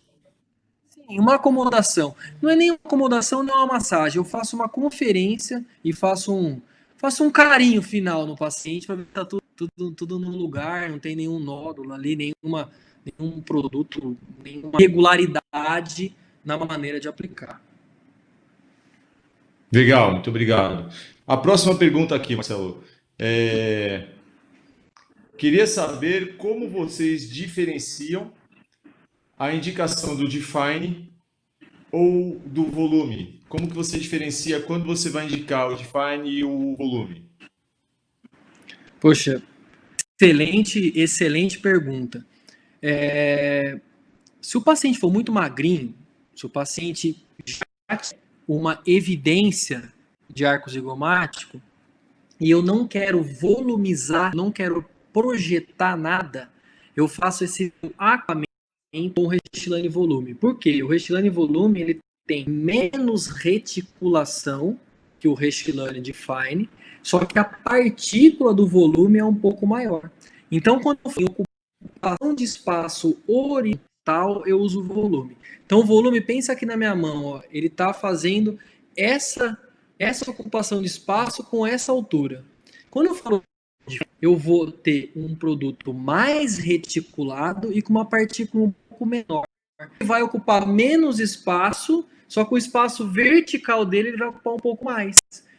Sim, uma acomodação. Não é nem uma acomodação, nem uma massagem. Eu faço uma conferência e faço um carinho final no paciente para ver se está tudo tudo no lugar, não tem nenhum nódulo ali, nenhum produto, nenhuma regularidade na maneira de aplicar. Legal, muito obrigado. A próxima pergunta aqui, Marcelo. Queria saber como vocês diferenciam a indicação do define ou do volume. Como que você diferencia quando você vai indicar o define e o volume? Poxa, excelente pergunta. Se o paciente for muito magrinho, se o paciente já tiver uma evidência de arco zigomático, e eu não quero volumizar, não quero projetar nada, eu faço esse aquamento com Restylane volume. Por quê? O Restylane volume ele tem menos reticulação que o Restylane define, só que a partícula do volume é um pouco maior. Então, quando eu tenho ocupação de espaço oriental, eu uso o volume. Então, o volume, pensa aqui na minha mão, ó, ele está fazendo essa ocupação de espaço com essa altura. Quando eu falo eu vou ter um produto mais reticulado e com uma partícula um pouco menor. Ele vai ocupar menos espaço, só que o espaço vertical dele ele vai ocupar um pouco mais.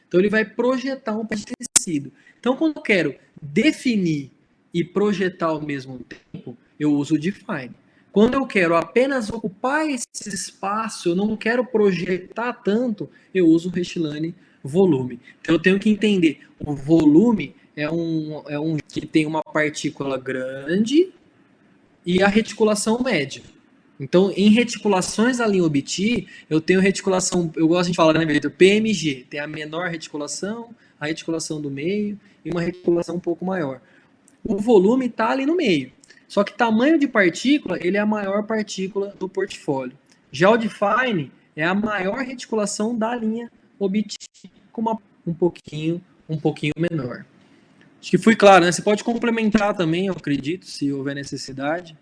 Então ele vai projetar um pouco de tecido. Então quando eu quero definir e projetar ao mesmo tempo, eu uso o define. Quando eu quero apenas ocupar esse espaço, eu não quero projetar tanto, eu uso o Restylane volume. Então eu tenho que entender, o volume é um que tem uma partícula grande e a reticulação média. Então, em reticulações da linha Obti, eu tenho reticulação, eu gosto de falar, né, Vitor? PMG, tem a menor reticulação, a reticulação do meio e uma reticulação um pouco maior. O volume está ali no meio. Só que tamanho de partícula, ele é a maior partícula do portfólio. Já o Define é a maior reticulação da linha Obti, com um pouquinho menor. Acho que fui claro, né? Você pode complementar também, eu acredito, se houver necessidade.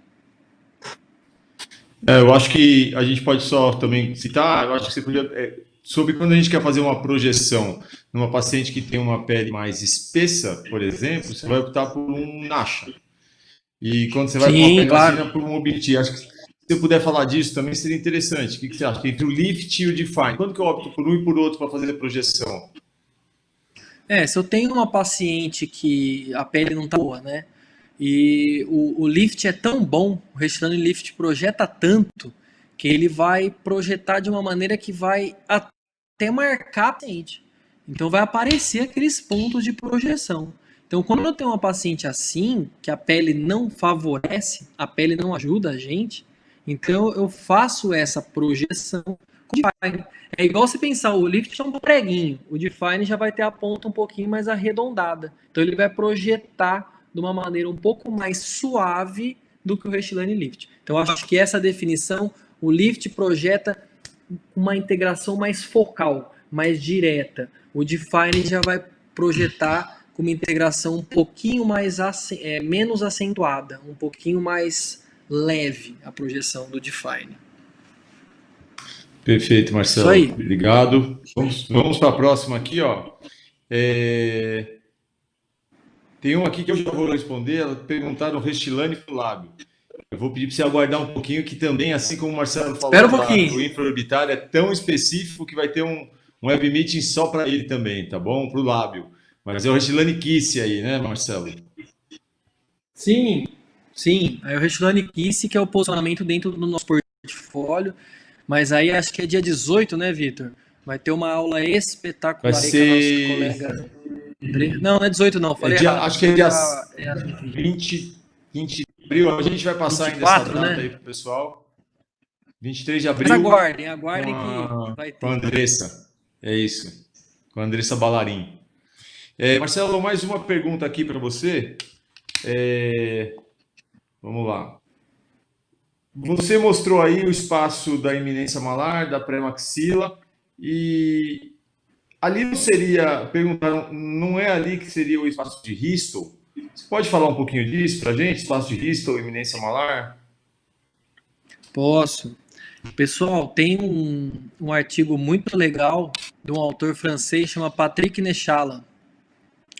Eu acho que a gente pode só também citar, eu acho que você podia, sobre quando a gente quer fazer uma projeção numa paciente que tem uma pele mais espessa, por exemplo, você vai optar por um Nasha. E quando você vai para uma pele mais fina, por um Obti. Acho que se você puder falar disso também seria interessante. O que você acha? Entre o Lift e o Define. Quando que eu opto por um e por outro para fazer a projeção? Se eu tenho uma paciente que a pele não tá boa, né? E o lift é tão bom, o Restylane Lift projeta tanto, que ele vai projetar de uma maneira que vai até marcar a paciente. Então vai aparecer aqueles pontos de projeção. Então quando eu tenho uma paciente assim, que a pele não favorece, a pele não ajuda a gente, então eu faço essa projeção com Define. É igual você pensar, o lift é um preguinho, o Define já vai ter a ponta um pouquinho mais arredondada. Então ele vai projetar de uma maneira um pouco mais suave do que o Restylane Lift. Então eu acho que essa definição, o Lift projeta uma integração mais focal, mais direta. O Define já vai projetar com uma integração um pouquinho mais menos acentuada, um pouquinho mais leve a projeção do Define. Perfeito, Marcelo. Isso aí. Obrigado. Vamos para a próxima aqui, ó. Tem uma aqui que eu já vou responder. Perguntaram Restylane para o lábio. Eu vou pedir para você aguardar um pouquinho, que também, assim como o Marcelo falou, o infraorbitário é tão específico que vai ter um web meeting só para ele também, tá bom? Para o lábio. Mas é o Restylane Kiss aí, né, Marcelo? Sim. Aí o Restylane Kiss, que é o posicionamento dentro do nosso portfólio. Mas aí acho que é dia 18, né, Vitor? Vai ter uma aula espetacular vai aí ser... com o nosso colega. Não é 18 não, falei errado. Acho que é dia 20 de abril. A gente vai passar 24, ainda essa data, né, aí pro pessoal. 23 de abril. Mas aguardem que vai ter. Com a Andressa. É isso. Com a Andressa Ballarin. Marcelo, mais uma pergunta aqui para você. Vamos lá. Você mostrou aí o espaço da eminência malar, da pré-maxila, e ali não seria, perguntaram, não é ali que seria o espaço de Histol? Você pode falar um pouquinho disso para a gente? Espaço de Histol, eminência malar? Posso. Pessoal, tem um artigo muito legal de um autor francês chamado Patrick Nechala.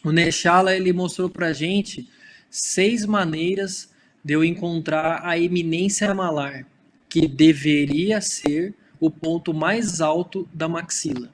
O Neshala, ele mostrou pra gente 6 maneiras de eu encontrar a eminência malar, que deveria ser o ponto mais alto da maxila.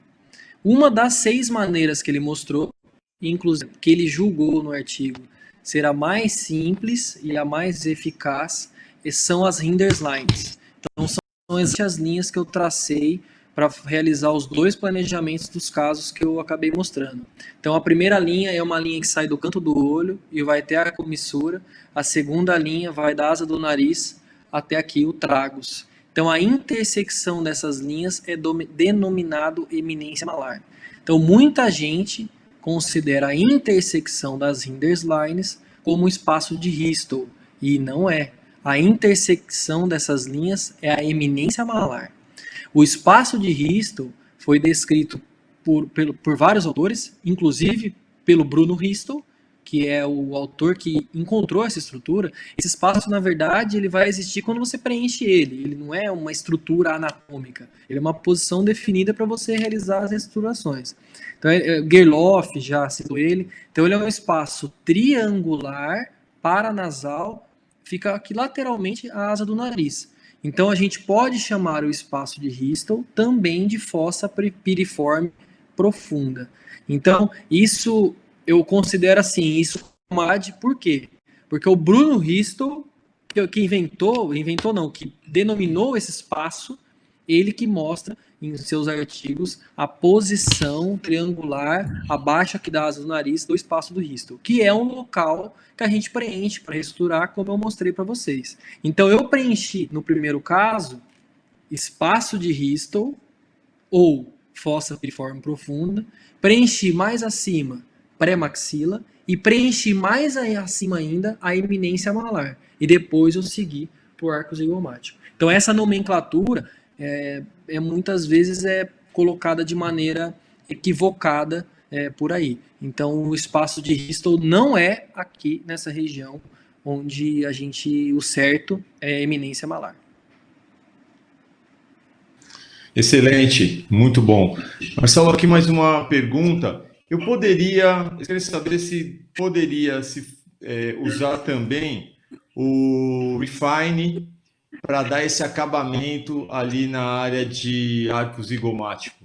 Uma das 6 maneiras que ele mostrou, inclusive que ele julgou no artigo, ser a mais simples e a mais eficaz, são as hinders lines. Então são as linhas que eu tracei para realizar os 2 planejamentos dos casos que eu acabei mostrando. Então a primeira linha é uma linha que sai do canto do olho e vai até a comissura. A segunda linha vai da asa do nariz até aqui o tragus. Então a intersecção dessas linhas é denominado eminência malar. Então muita gente considera a intersecção das hinders lines como um espaço de Ristol, e não é. A intersecção dessas linhas é a eminência malar. O espaço de Ristol foi descrito por vários autores, inclusive pelo Bruno Ristol, que é o autor que encontrou essa estrutura. Esse espaço, na verdade, ele vai existir quando você preenche ele. Ele não é uma estrutura anatômica. Ele é uma posição definida para você realizar as estruturações. Então, Gerloff já citou ele. Então, ele é um espaço triangular, paranasal, fica aqui lateralmente a asa do nariz. Então, a gente pode chamar o espaço de Ristol também de fossa piriforme profunda. Então, isso eu considero assim, isso por quê? Porque o Bruno Ristol, que inventou não, que denominou esse espaço, ele que mostra em seus artigos a posição triangular abaixo aqui da asa do nariz do espaço do Ristol, que é um local que a gente preenche para reestruturar, como eu mostrei para vocês. Então eu preenchi no primeiro caso espaço de Ristol ou fossa piriforme profunda, preenchi mais acima pré-maxila e preenchi mais acima ainda a eminência malar. E depois eu segui para o arco zigomático. Então essa nomenclatura muitas vezes é colocada de maneira equivocada por aí. Então o espaço de Ristol não é aqui nessa região onde o certo é a eminência malar. Excelente, muito bom. Marcelo, aqui mais uma pergunta. Eu queria saber se poderia usar também o Refine para dar esse acabamento ali na área de arco zigomático.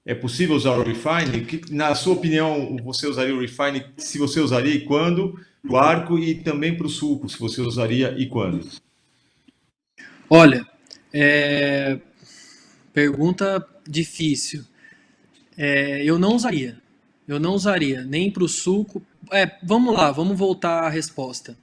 É possível usar o Refine? Na sua opinião, você usaria o Refine? Se você usaria e quando? O arco e também para o sulco, se você usaria e quando? Olha, pergunta difícil. Eu não usaria. Eu não usaria nem para o sulco. Vamos lá, vamos voltar à resposta.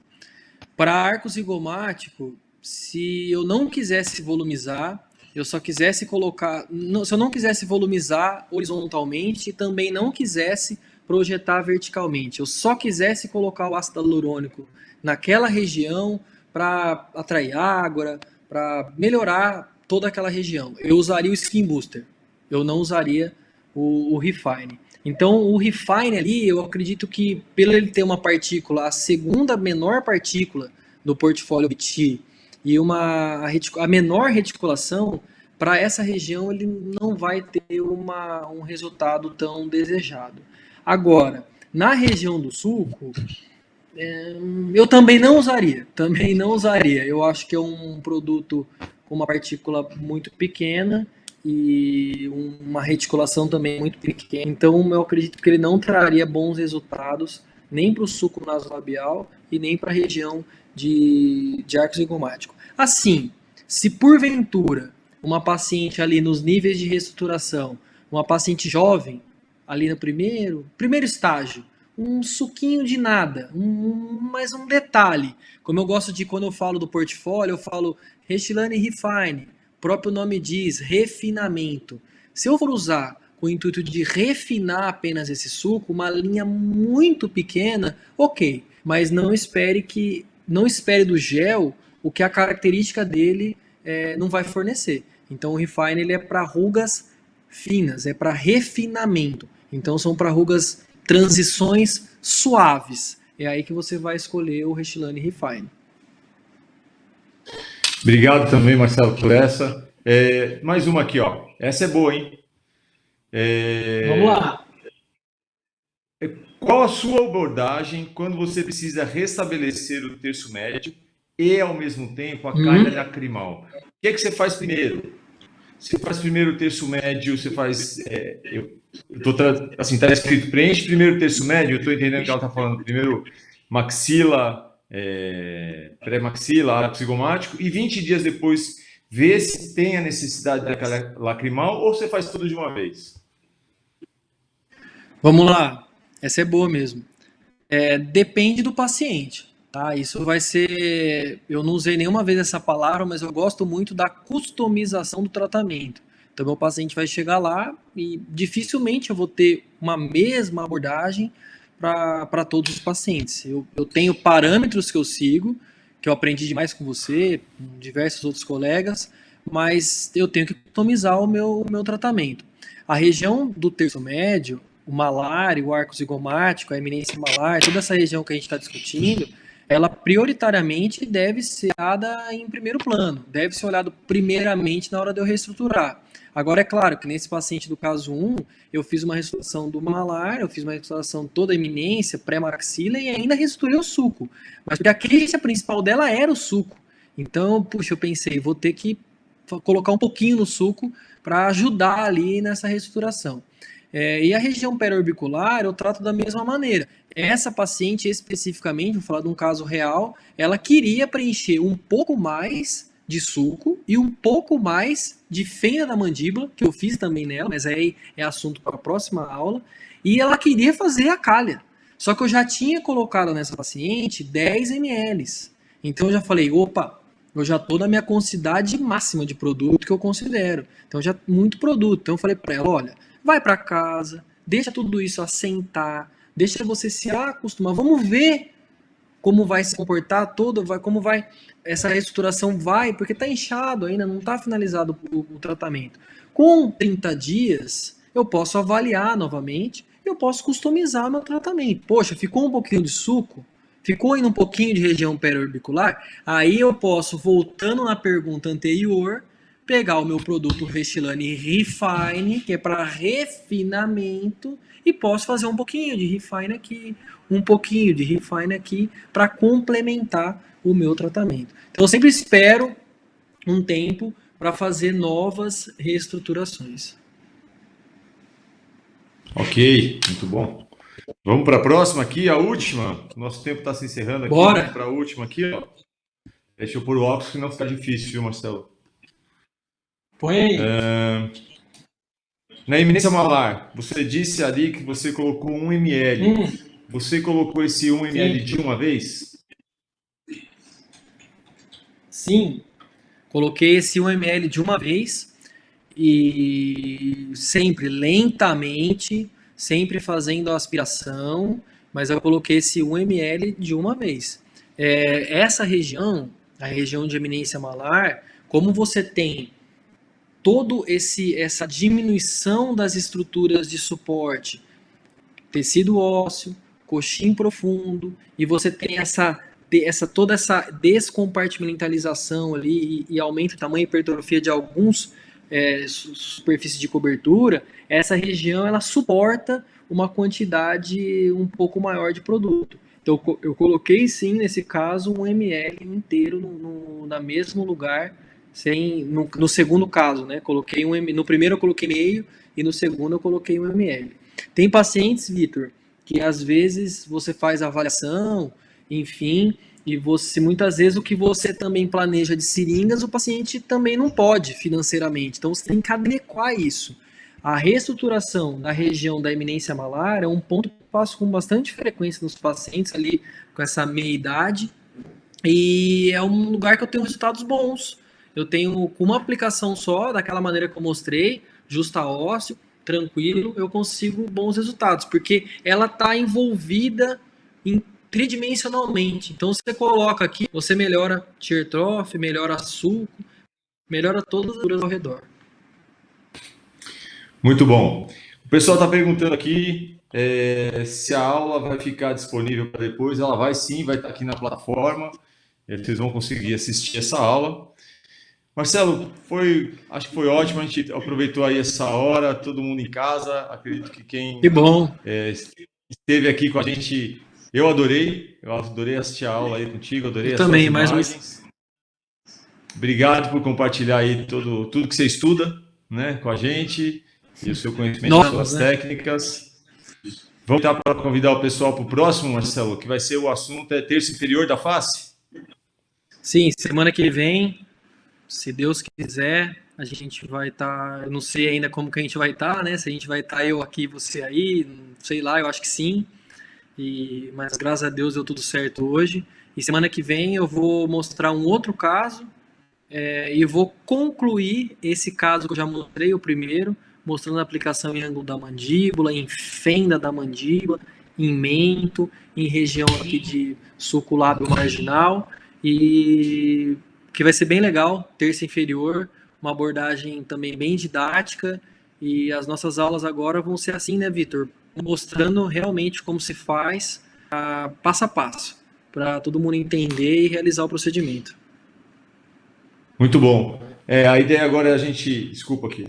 Para arco zigomático, se eu não quisesse volumizar, eu só quisesse colocar. Se eu não quisesse volumizar horizontalmente e também não quisesse projetar verticalmente, eu só quisesse colocar o ácido hialurônico naquela região para atrair água, para melhorar toda aquela região, eu usaria o Skin Booster. Eu não usaria o Refine. Então, o Refine ali, eu acredito que, pelo ele ter uma partícula, a segunda menor partícula do portfólio BT e a menor reticulação, para essa região ele não vai ter um resultado tão desejado. Agora, na região do sulco, eu também não usaria. Também não usaria. Eu acho que é um produto com uma partícula muito pequena e uma reticulação também muito pequena. Então, eu acredito que ele não traria bons resultados nem para o sulco nasolabial e nem para a região de arco zigomático. Assim, se porventura uma paciente ali nos níveis de reestruturação, uma paciente jovem, ali no primeiro estágio, um suquinho de nada, mais um detalhe. Como eu gosto de, quando eu falo do portfólio, eu falo Restylane Refine. O próprio nome diz, refinamento. Se eu for usar com o intuito de refinar apenas esse suco, uma linha muito pequena, ok. Mas não espere do gel o que a característica dele não vai fornecer. Então o Refine ele é para rugas finas, é para refinamento. Então são para rugas transições suaves. É aí que você vai escolher o Restylane Refine. Obrigado também, Marcelo, por essa. Mais uma aqui, ó. Essa é boa, hein? Vamos lá. Qual a sua abordagem quando você precisa restabelecer o terço médio e, ao mesmo tempo, a calha Uhum. lacrimal? O que é que você faz primeiro? Você faz primeiro o terço médio, você faz. Assim, está escrito preenche primeiro o terço médio, eu estou entendendo que ela está falando primeiro maxila, pré-maxila, árabe cigomático, e 20 dias depois vê se tem a necessidade daquela lacrimal ou você faz tudo de uma vez? Vamos lá. Essa é boa mesmo. Depende do paciente, tá? Isso vai ser. Eu não usei nenhuma vez essa palavra, mas eu gosto muito da customização do tratamento. Então, meu paciente vai chegar lá e dificilmente eu vou ter uma mesma abordagem para todos os pacientes. Eu tenho parâmetros que eu sigo, que eu aprendi demais com você, com diversos outros colegas, mas eu tenho que customizar o meu tratamento. A região do terço médio, o malar, o arco zigomático, a eminência malar, toda essa região que a gente está discutindo, ela prioritariamente deve ser dada em primeiro plano, deve ser olhado primeiramente na hora de eu reestruturar. Agora, é claro que nesse paciente do caso 1, eu fiz uma restauração do malar, eu fiz uma restauração toda a eminência, pré-maxila e ainda reestruturei o suco. Mas porque a queixa principal dela era o suco. Então, puxa, eu pensei, vou ter que colocar um pouquinho no suco para ajudar ali nessa reestruturação. E a região periorbicular eu trato da mesma maneira. Essa paciente especificamente, vou falar de um caso real, ela queria preencher um pouco mais de suco e um pouco mais de fenda da mandíbula, que eu fiz também nela, mas aí é assunto para a próxima aula, e ela queria fazer a calha. Só que eu já tinha colocado nessa paciente 10 ml. Então eu já falei, opa, eu já estou na minha quantidade máxima de produto que eu considero. Então já muito produto. Então eu falei para ela, olha, vai para casa, deixa tudo isso assentar, deixa você se acostumar. Vamos ver como vai se comportar todo, como vai essa reestruturação vai, porque está inchado ainda, não está finalizado o tratamento. Com 30 dias, eu posso avaliar novamente, eu posso customizar meu tratamento. Poxa, ficou um pouquinho de suco, ficou indo um pouquinho de região periorbicular, aí eu posso, voltando na pergunta anterior, pegar o meu produto Restylane Refine, que é para refinamento, e posso fazer um pouquinho de refine aqui, um pouquinho de refine aqui, para complementar o meu tratamento. Então eu sempre espero um tempo para fazer novas reestruturações. Ok, muito bom. Vamos para a próxima aqui, a última. Nosso tempo está se encerrando aqui. Bora! Vamos para a última aqui, ó. Deixa eu pôr o óculos, senão fica difícil, viu, Marcelo? Põe aí. Na eminência malar, você disse ali que você colocou 1 ml. Você colocou esse 1 ml Sim. de uma vez? Sim, coloquei esse 1 ml de uma vez e sempre lentamente, sempre fazendo a aspiração, mas eu coloquei esse 1 ml de uma vez. Essa região, a região de eminência malar, como você tem todo essa diminuição das estruturas de suporte, tecido ósseo, coxim profundo, e você tem toda essa descompartimentalização ali e aumento do tamanho e hipertrofia de alguns superfícies de cobertura, essa região ela suporta uma quantidade um pouco maior de produto. Então eu coloquei sim, nesse caso, 1 ml inteiro no mesmo lugar, no segundo caso, né? Coloquei no primeiro eu coloquei meio e no segundo eu coloquei 1 ml. Tem pacientes, Vitor, que às vezes você faz a avaliação, enfim, e você muitas vezes o que você também planeja de seringas, o paciente também não pode financeiramente. Então você tem que adequar isso. A reestruturação da região da eminência malar é um ponto que eu passo com bastante frequência nos pacientes ali com essa meia idade e é um lugar que eu tenho resultados bons. Eu tenho, com uma aplicação só, daquela maneira que eu mostrei, justa ósseo, tranquilo, eu consigo bons resultados, porque ela está envolvida tridimensionalmente. Então, você coloca aqui, você melhora tear trough, melhora suco, melhora todas as estruturas ao redor. Muito bom. O pessoal está perguntando aqui se a aula vai ficar disponível para depois. Ela vai sim, vai estar aqui na plataforma. Vocês vão conseguir assistir essa aula. Marcelo, acho que foi ótimo. A gente aproveitou aí essa hora, todo mundo em casa. Acredito que Que bom. esteve aqui com a gente. Eu adorei assistir a aula aí contigo, adorei Eu as suas também, mais um. imagens. Obrigado por compartilhar aí tudo que você estuda, né, com a gente e o seu conhecimento, as Novos, suas né? técnicas. Vamos tentar para convidar o pessoal para o próximo, Marcelo, que vai ser o assunto é terço inferior da face. Sim, semana que vem, se Deus quiser, a gente vai estar. Eu não sei ainda como que a gente vai estar, né? Se a gente vai estar eu aqui, você aí, sei lá, eu acho que sim. Mas graças a Deus deu tudo certo hoje. E semana que vem eu vou mostrar um outro caso e vou concluir esse caso que eu já mostrei, o primeiro, mostrando a aplicação em ângulo da mandíbula, em fenda da mandíbula, em mento, em região aqui de sulco-lábio marginal, e que vai ser bem legal, terça inferior, uma abordagem também bem didática, e as nossas aulas agora vão ser assim, né, Vitor? Mostrando realmente como se faz, passo a passo, para todo mundo entender e realizar o procedimento. Muito bom. A ideia agora é a gente. Desculpa aqui.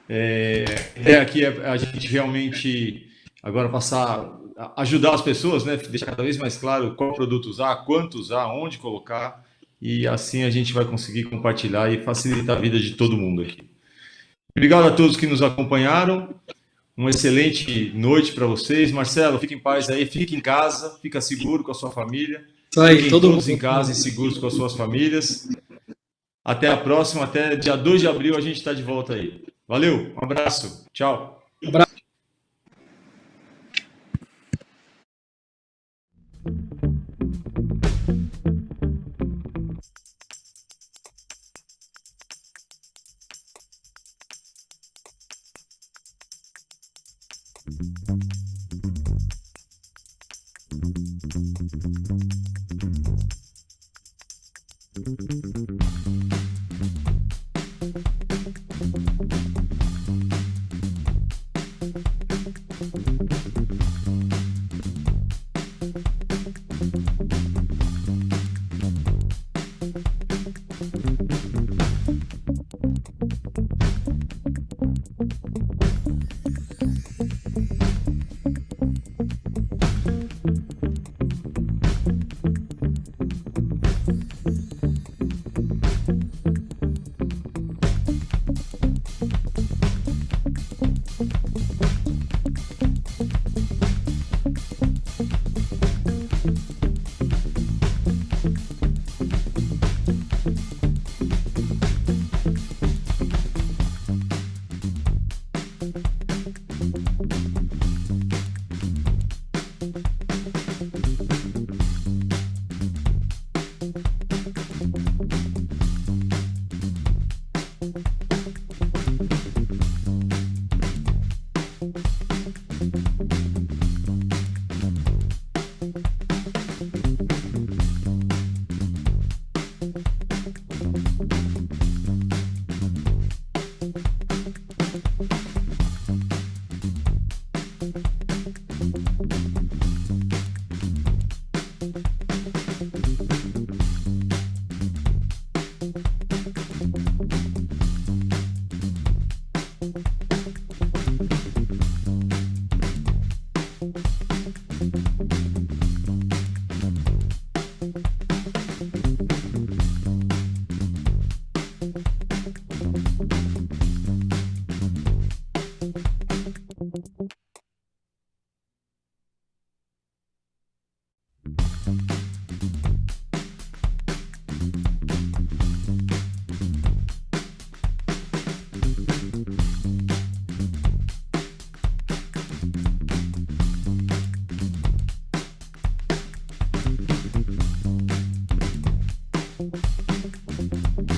A ideia aqui é a gente realmente agora passar, ajudar as pessoas, né? Deixar cada vez mais claro qual produto usar, quanto usar, onde colocar, e assim a gente vai conseguir compartilhar e facilitar a vida de todo mundo aqui. Obrigado a todos que nos acompanharam. Uma excelente noite para vocês. Marcelo, fique em paz aí, fique em casa, fica seguro com a sua família. Isso aí, Fiquem todo todos em mundo. casa e seguros com as suas famílias. Até a próxima, até dia 2 de abril a gente está de volta aí. Valeu, um abraço, tchau. Abraço.